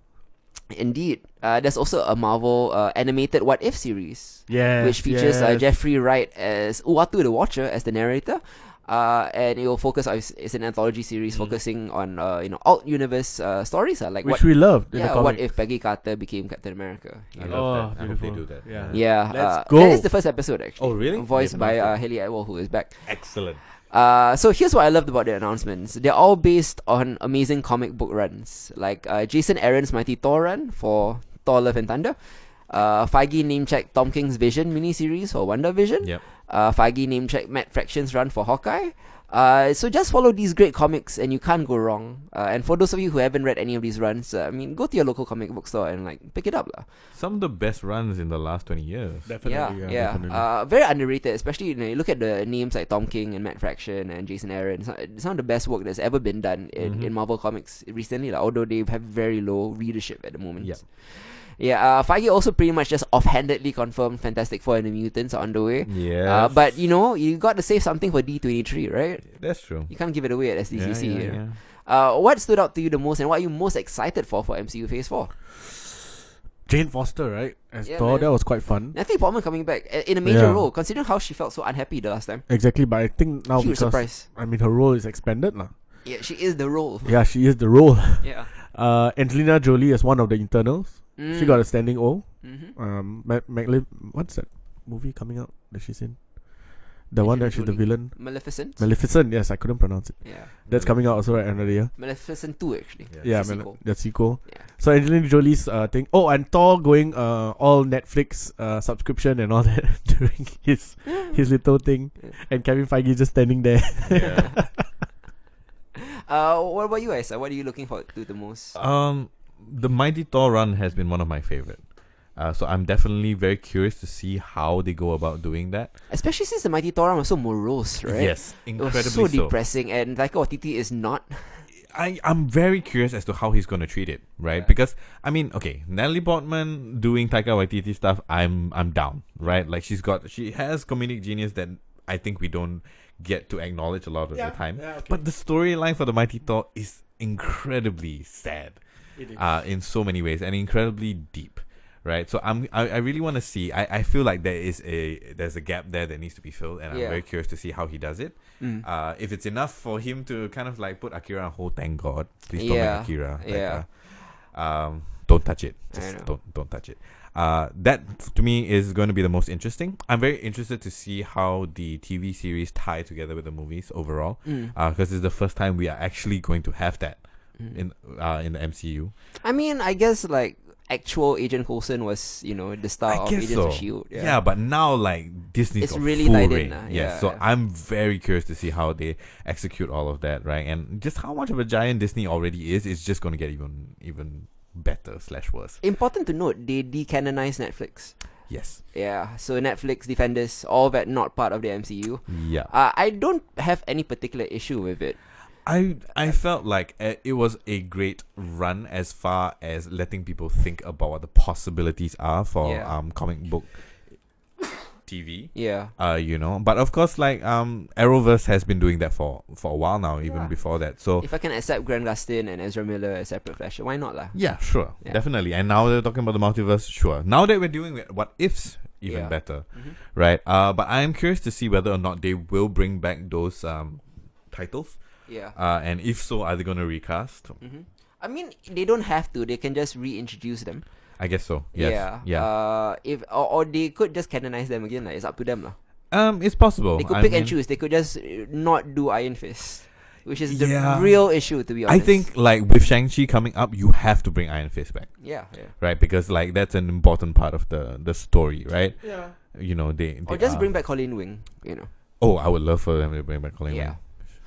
Indeed. There's also a Marvel animated What If series, Yeah. which features Jeffrey Wright as Uatu the Watcher as the narrator. And it will focus on it's an anthology series focusing on alt universe stories like which what we loved in the what comic. if Peggy Carter became Captain America. I you know? love that. I hope they beautiful. do that. Yeah. Yeah, Let's go. That is the first episode actually. Oh, really? Voiced Yes, by announced Haley Atwell, who is back. Excellent. So here's what I loved about the announcements. They're all based on amazing comic book runs, like Jason Aaron's Mighty Thor run for Thor: Love and Thunder. Feige name-checked Tom King's Vision miniseries for WandaVision. Yep. Feige name-checked Matt Fraction's run for Hawkeye. So just follow these great comics and you can't go wrong. And for those of you who haven't read any of these runs, I mean, go to your local comic book store and like pick it up lah. Some of the best runs in the last 20 years. Definitely. Yeah. Very underrated, especially you look at the names like Tom King and Matt Fraction and Jason Aaron. Some of the best work that's ever been done in Marvel Comics recently, like, although they have very low readership at the moment. Yep. Yeah, Feige also pretty much just offhandedly confirmed Fantastic Four and the Mutants are on the way. Yeah. But you got to save something for D23, right? That's true. You can't give it away at SDCC. Yeah. What stood out to you the most, and what are you most excited for MCU Phase 4? Jane Foster, right? As Yeah, Thor, man. that was quite fun. Natalie Portman coming back in a major role, considering how she felt so unhappy the last time. Exactly, but I think now Huge because surprise. I mean her role is expanded lah. Yeah, she is the role. Yeah, she is the role. Yeah. Angelina Jolie as one of the internals. She got a standing O. What's that movie coming out that she's in? The one that she's the villain. Maleficent. Maleficent, yes, I couldn't pronounce it. Yeah. That's coming out also right another year. Maleficent 2 actually. Yeah, It's a sequel. the sequel. Yeah. So Angelina Jolie's thing. Oh, and Thor going all Netflix subscription and all that during his little thing, Yeah. and Kevin Feige just standing there. Yeah. What about you guys? What are you looking forward to the most? The Mighty Thor run has been one of my favorite. So I'm definitely very curious to see how they go about doing that. Especially since the Mighty Thor run was so morose, right? Yes, It incredibly was so depressing, and Taika Waititi is not. I'm very curious as to how he's going to treat it, right? Yeah. Because I mean, okay, Natalie Portman doing Taika Waititi stuff, I'm down, right? Like she has comedic genius that I think we don't get to acknowledge a lot of the time. Yeah, okay. But the storyline for the Mighty Thor is incredibly sad, It is. in so many ways, and incredibly deep, right? So I really want to see. I feel like there's a gap there that needs to be filled, and I'm Yeah. very curious to see how he does it. If it's enough for him to kind of like put Akira on hold, thank God. Please don't Yeah. make Akira. Yeah. Don't touch it. I Just know. don't touch it. That to me is going to be the most interesting. I'm very interested to see how the TV series tie together with the movies overall. Because it's the first time we are actually going to have that in the MCU. I mean, I guess like actual Agent Coulson was, the star I of guess Agents so. of S.H.I.E.L.D. Yeah, but now like Disney's It's got really full tied in reign. now. Yeah, Yeah, so yeah. I'm very curious to see how they execute all of that, right? And just how much of a giant Disney already is. It's just going to get even better / worse. Important to note, they decanonized Netflix. Yes. Yeah, so Netflix, Defenders, all that not part of the MCU. Yeah. I don't have any particular issue with it. I felt like it was a great run as far as letting people think about what the possibilities are for Yeah. comic book TV. Yeah. But of course, like Arrowverse has been doing that for a while now, even before that. So If I can accept Grant Gustin and Ezra Miller as separate Flash, why not lah? yeah, sure, Yeah. definitely. And now they're talking about the multiverse. Sure. Now that we're doing it, what ifs even Yeah. better, right? But I am curious to see whether or not they will bring back those titles. Yeah. And if so, are they going to recast? I mean, they don't have to. They can just reintroduce them. I guess so. Yes. Yeah. If or they could just canonize them again. Like, it's up to them lah. It's possible. They could I pick and mean, choose. They could just not do Iron Fist, which is the Yeah. real issue, to be I honest. think like with Shang-Chi coming up, you have to bring Iron Fist back, Yeah. right? Because like that's an important part of the story, right? Yeah. They Or just are- bring back Colleen Wing. Oh, I would love for them to bring back Colleen Yeah. Wing.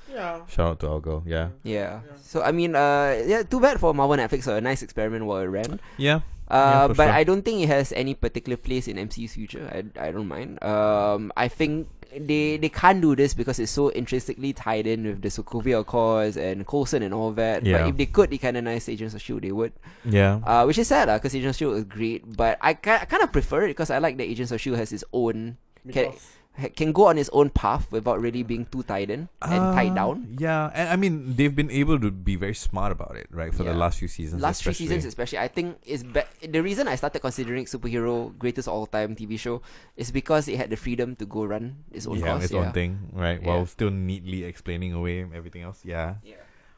Yeah. Shout out to our girl. Yeah. Yeah. So I mean, too bad for Marvel Netflix. A nice experiment while it ran. Yeah. Yeah, for But sure. I don't think it has any particular place in MCU's future. I don't mind. I think they can't do this because it's so intrinsically tied in with the Sokovia Accords and Coulson and all that. Yeah. But if they could decanonize Agents of S.H.I.E.L.D., they would. Yeah. Which is sad because Agents of S.H.I.E.L.D. is great. But I kind of prefer it because I like that Agents of S.H.I.E.L.D. has its own... Can go on its own path without really being too tied in and tied down. Yeah, and I mean they've been able to be very smart about it, right? For the Yeah. last few seasons. Last few especially. seasons especially, I think is the reason I started considering superhero greatest all time TV show is because it had the freedom to go run its own course. its own thing, right? Yeah. While still neatly explaining away everything else. Yeah, Yeah.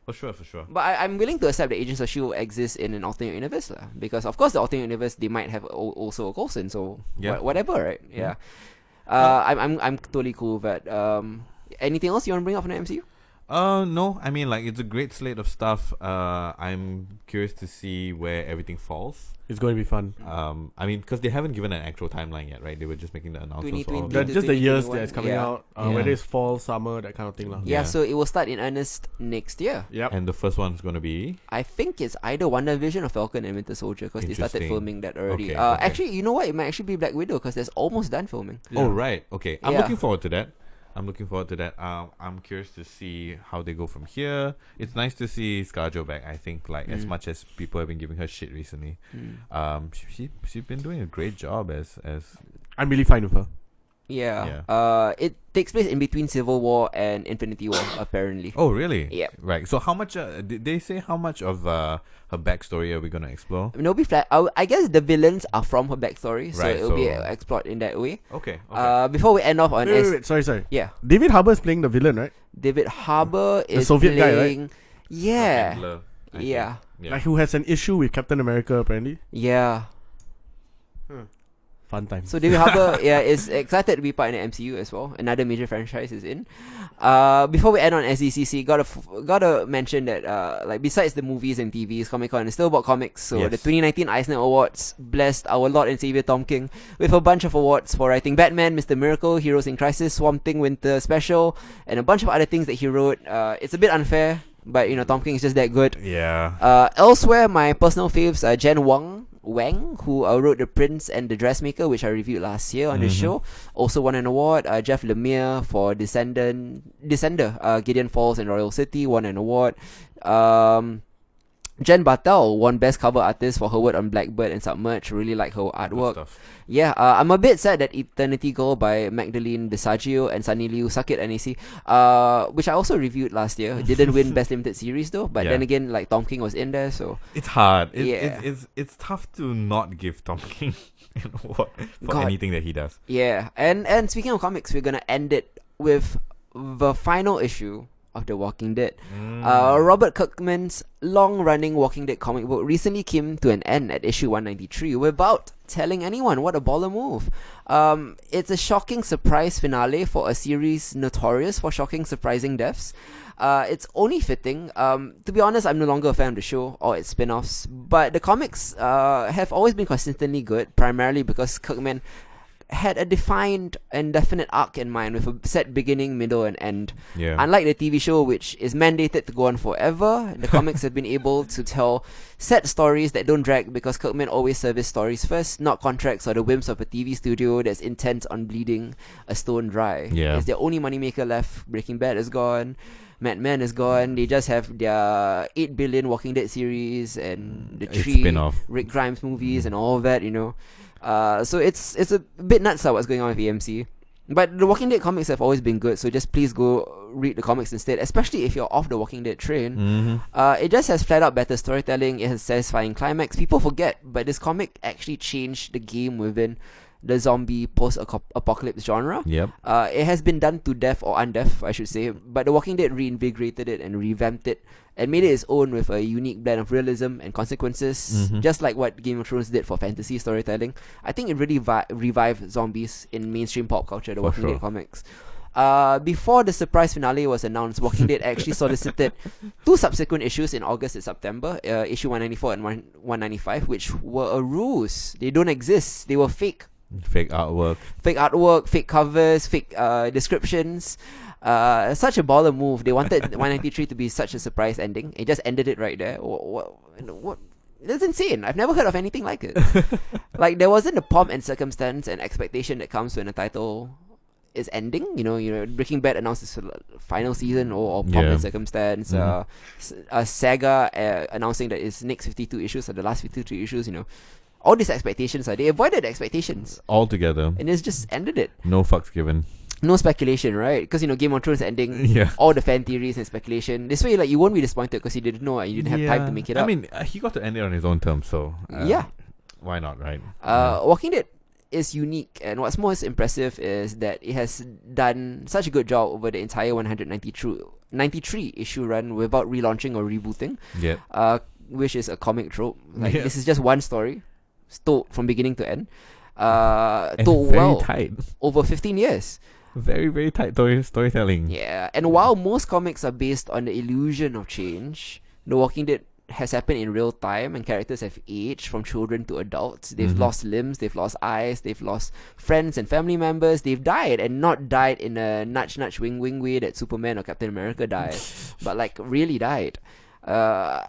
for sure. But I'm willing to accept that Agents of S.H.I.E.L.D. exists in an alternate universe lah. Because of course the alternate universe they might have also a Coulson, so Yeah. whatever, right? Yeah. I'm totally cool with that. Anything else you want to bring up from the MCU? No. I mean, like, it's a great slate of stuff. I'm curious to see where everything falls. It's going to be fun. I mean, because they haven't given an actual timeline yet, right? They were just making the announcements. For all 2020. that. That, just the years that 2021, it's coming yeah. out, Yeah. whether it's fall, summer, that kind of thing. Yeah, Yeah. so it will start in earnest next year. Yep. And the first one's going to be... I think it's either WandaVision or Falcon and Winter Soldier because they started Interesting. filming that already. Okay, okay. Actually, you know what? It might actually be Black Widow because there's almost done filming. Oh, right. Okay. I'm Yeah. looking forward to that. I'm curious to see how they go from here. It's nice to see ScarJo back. I think, like, as much as people have been giving her shit recently, she's been doing a great job as I'm really fine with her. Yeah. It takes place in between Civil War and Infinity War, apparently. Oh, really? Yeah. Right. So how much did they say how much of her backstory are we going to explore? No, be flat. I guess the villains are from her backstory, so Right, it'll be so- explored in that way. Okay. Before we end off on Wait, sorry. yeah, David Harbour is playing the villain, right? David Harbour is Soviet guy, right? playing. Yeah. Handler, I Yeah. think. Like, who has an issue with Captain America, apparently. Yeah. Fun times. So David Harbour, is excited to be part in the MCU as well. Another major franchise is in. Before we end on SDCC, gotta mention that like besides the movies and TVs, Comic Con is still about comics. So Yes. the 2019 Eisner Awards blessed our Lord and Savior Tom King with a bunch of awards for writing Batman, Mr. Miracle, Heroes in Crisis, Swamp Thing Winter Special, and a bunch of other things that he wrote. It's a bit unfair, but Tom King is just that good. Yeah. Elsewhere, my personal faves are Jen Wang, who wrote The Prince and the Dressmaker, which I reviewed last year on the show, also won an award. Jeff Lemire for Descender, Gideon Falls and Royal City, won an award. Jen Bartel won Best Cover Artist for her work on Blackbird and Submerge. Really like her Good artwork. stuff. Yeah, I'm a bit sad that Eternity Girl by Magdalene Bisagio and Sunny Liu, Suck It NAC, which I also reviewed last year. Didn't win Best Limited Series though, but Yeah. then again, like Tom King was in there, so It's hard. Yeah. It's tough to not give Tom King an award for God. anything that he does. yeah. And speaking of comics, we're gonna end it with the final issue of The Walking Dead. Robert Kirkman's long-running Walking Dead comic book recently came to an end at issue 193 without telling anyone. What a baller move. It's a shocking surprise finale for a series notorious for shocking, surprising deaths. It's only fitting. To be honest, I'm no longer a fan of the show or its spin-offs, but the comics have always been consistently good, primarily because Kirkman had a defined and definite arc in mind with a set beginning, middle, and end. Yeah. Unlike the TV show, which is mandated to go on forever, the comics have been able to tell set stories that don't drag because Kirkman always serviced stories first, not contracts or the whims of a TV studio that's intent on bleeding a stone dry. Yeah. It's their only moneymaker left. Breaking Bad is gone. Mad Men is gone. They just have their 8 billion Walking Dead series and the It's 3 spin-off. Rick Grimes movies and all of that, so it's a bit nuts what's going on with AMC. But the Walking Dead comics have always been good, so just please go read the comics instead, especially if you're off the Walking Dead train. It just has flat out better storytelling, it has satisfying climax. People forget, but this comic actually changed the game within the zombie post-apocalypse genre. Yep. It has been done to death or undeath, I should say, but The Walking Dead reinvigorated it and revamped it and made it its own with a unique blend of realism and consequences, just like what Game of Thrones did for fantasy storytelling. I think it really revived zombies in mainstream pop culture, the For Walking sure. Dead comics. Before the surprise finale was announced, Walking Dead actually solicited 2 subsequent issues in August and September, issue 194 and 195, which were a ruse. They don't exist. They were fake. Fake artwork. Fake artwork, fake covers, fake descriptions. Such a baller move. They wanted 193 to be such a surprise ending. It just ended it right there. What? That's insane. I've never heard of anything like it. Like, there wasn't the pomp and circumstance and expectation that comes when a title is ending. Breaking Bad announced its final season or pomp Yeah. and circumstance. A saga announcing that its next 52 issues or the last 52 issues. All these expectations they avoided the expectations All together. and it's just ended it. No fucks given. No speculation, right? Because Game of Thrones ending, Yeah. all the fan theories and speculation. This way, you won't be disappointed because you didn't know and you didn't have time to make it up. I mean, he got to end it on his own terms, so Yeah. why not, right? Walking Dead is unique, and what's most impressive is that it has done such a good job over the entire 193 issue run without relaunching or rebooting, Yeah. which is a comic trope. Yeah. This is just one story, told from beginning to end, And told very well tight. over 15 years. Very, very tight storytelling. Yeah, and while most comics are based on the illusion of change, The Walking Dead has happened in real time, and characters have aged from children to adults. They've Mhm. lost limbs, they've lost eyes, they've lost friends and family members. They've died, and not died in a nudge wing way that Superman or Captain America died, but like really died. I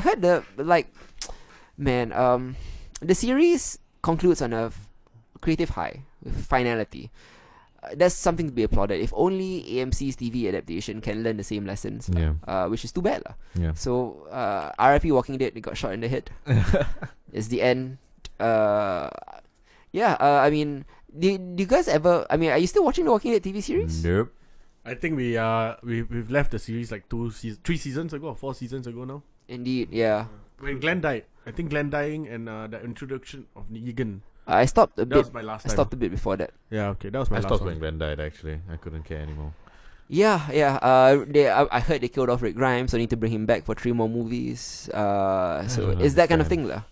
heard the series concludes on a creative high with finality. That's something to be applauded. If only AMC's TV adaptation can learn the same lessons, Yeah. which is too bad lah. Yeah. So, RIP Walking Dead, they got shot in the head. It's the end. I mean, do you guys ever? I mean, are you still watching the Walking Dead TV series? Nope. I think we've left the series like 3 seasons ago or 4 seasons ago now. Indeed, yeah. When Glenn died, I think Glenn dying and the introduction of Negan. I stopped a That bit. was my last I time. stopped a bit before that. Yeah, okay, that was my I last stopped one. when Glenn died, actually. I couldn't care anymore. Yeah. I heard they killed off Rick Grimes, so I need to bring him back for 3 more movies. So don't it's that kind of understand. thing lah.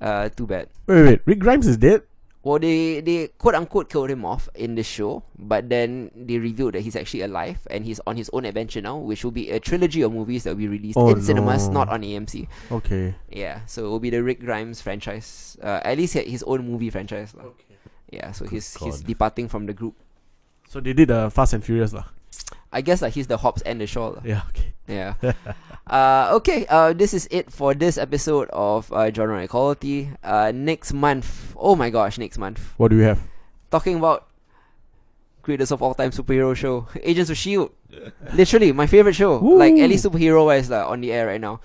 Yeah. Too bad. Wait, Rick Grimes is dead? Well, they quote unquote killed him off in the show, but then they revealed that he's actually alive and he's on his own adventure now, which will be a trilogy of movies that will be released in cinemas, no. not on AMC. Okay. Yeah, so it will be the Rick Grimes franchise. At least his own movie franchise lah. Okay. Yeah, so Good he's God. departing from the group. So they did Fast and Furious lah. I guess like he's the Hobbs and the Shaw lah. Yeah, okay. Yeah. Okay. This is it for this episode of Genre Equality. Next month. Oh my gosh, next month. What do we have? Talking about greatest of all time superhero show, Agents of Shield. Literally my favorite show. Woo. Like at least superhero wise on the air right now.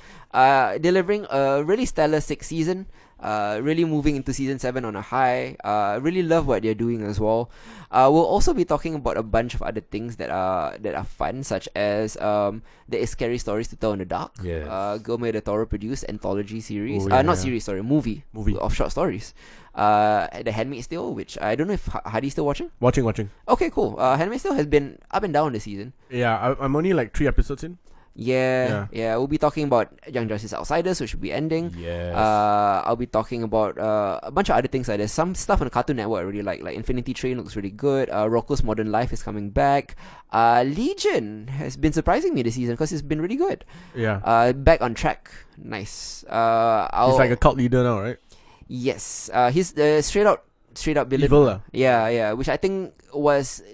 Delivering a really stellar 6th season. Really moving into season 7 on a high. Really love what they're doing as well. We'll also be talking about a bunch of other things that are fun, such as there is Scary Stories to Tell in the Dark. Yes. Guillermo del Toro produced anthology series. Oh, yeah, Not yeah. series, sorry, movie of short stories. The Handmaid's Tale, which I don't know if Hadi's still watching. Watching. Okay, cool. Handmaid's Tale has been up and down this season. Yeah, I'm only like 3 episodes in. Yeah. We'll be talking about Young Justice Outsiders, which will be ending. Yes. I'll be talking about a bunch of other things. Like there's some stuff on the Cartoon Network I really like Infinity Train looks really good. Rocko's Modern Life is coming back. Legion has been surprising me this season because it's been really good. Yeah. Back on track. Nice. He's like a cult leader now, right? Yes. He's straight up villain. Evil lah. Yeah. Which I think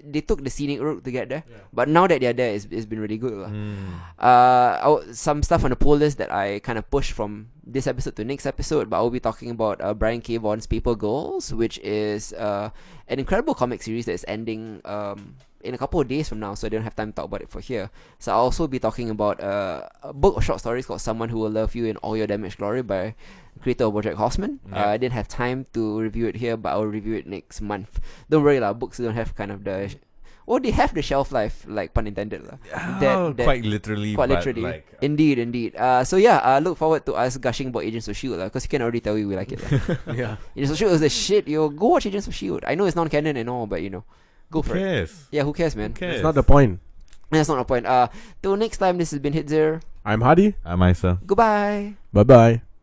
they took the scenic route to get there. Yeah. But now that they're there, it's been really good lah. Some stuff on the poll list that I kind of pushed from this episode to next episode, but I'll be talking about Brian K. Vaughan's Paper Girls, which is an incredible comic series that's ending in a couple of days from now, so I don't have time to talk about it for here. So I'll also be talking about a book of short stories called Someone Who Will Love You in All Your Damaged Glory by creator of BoJack Horseman. Yeah. I didn't have time to review it here, but I'll review it next month. Don't worry lah, books don't have kind of the... they have the shelf life, like pun intended lah. Quite literally. Quite but literally. Like, Indeed. Look forward to us gushing about Agents of S.H.I.E.L.D. because you can already tell we like it. Yeah. Agents of S.H.I.E.L.D. is the shit, yo. Go watch Agents of S.H.I.E.L.D. I know it's non-canon and all, but go for who it. cares? Yeah, who cares, man? Who cares? That's not the point. That's not the point. Till next time, this has been Hitzer. I'm Hadi. I'm Isa. Goodbye. Bye-bye.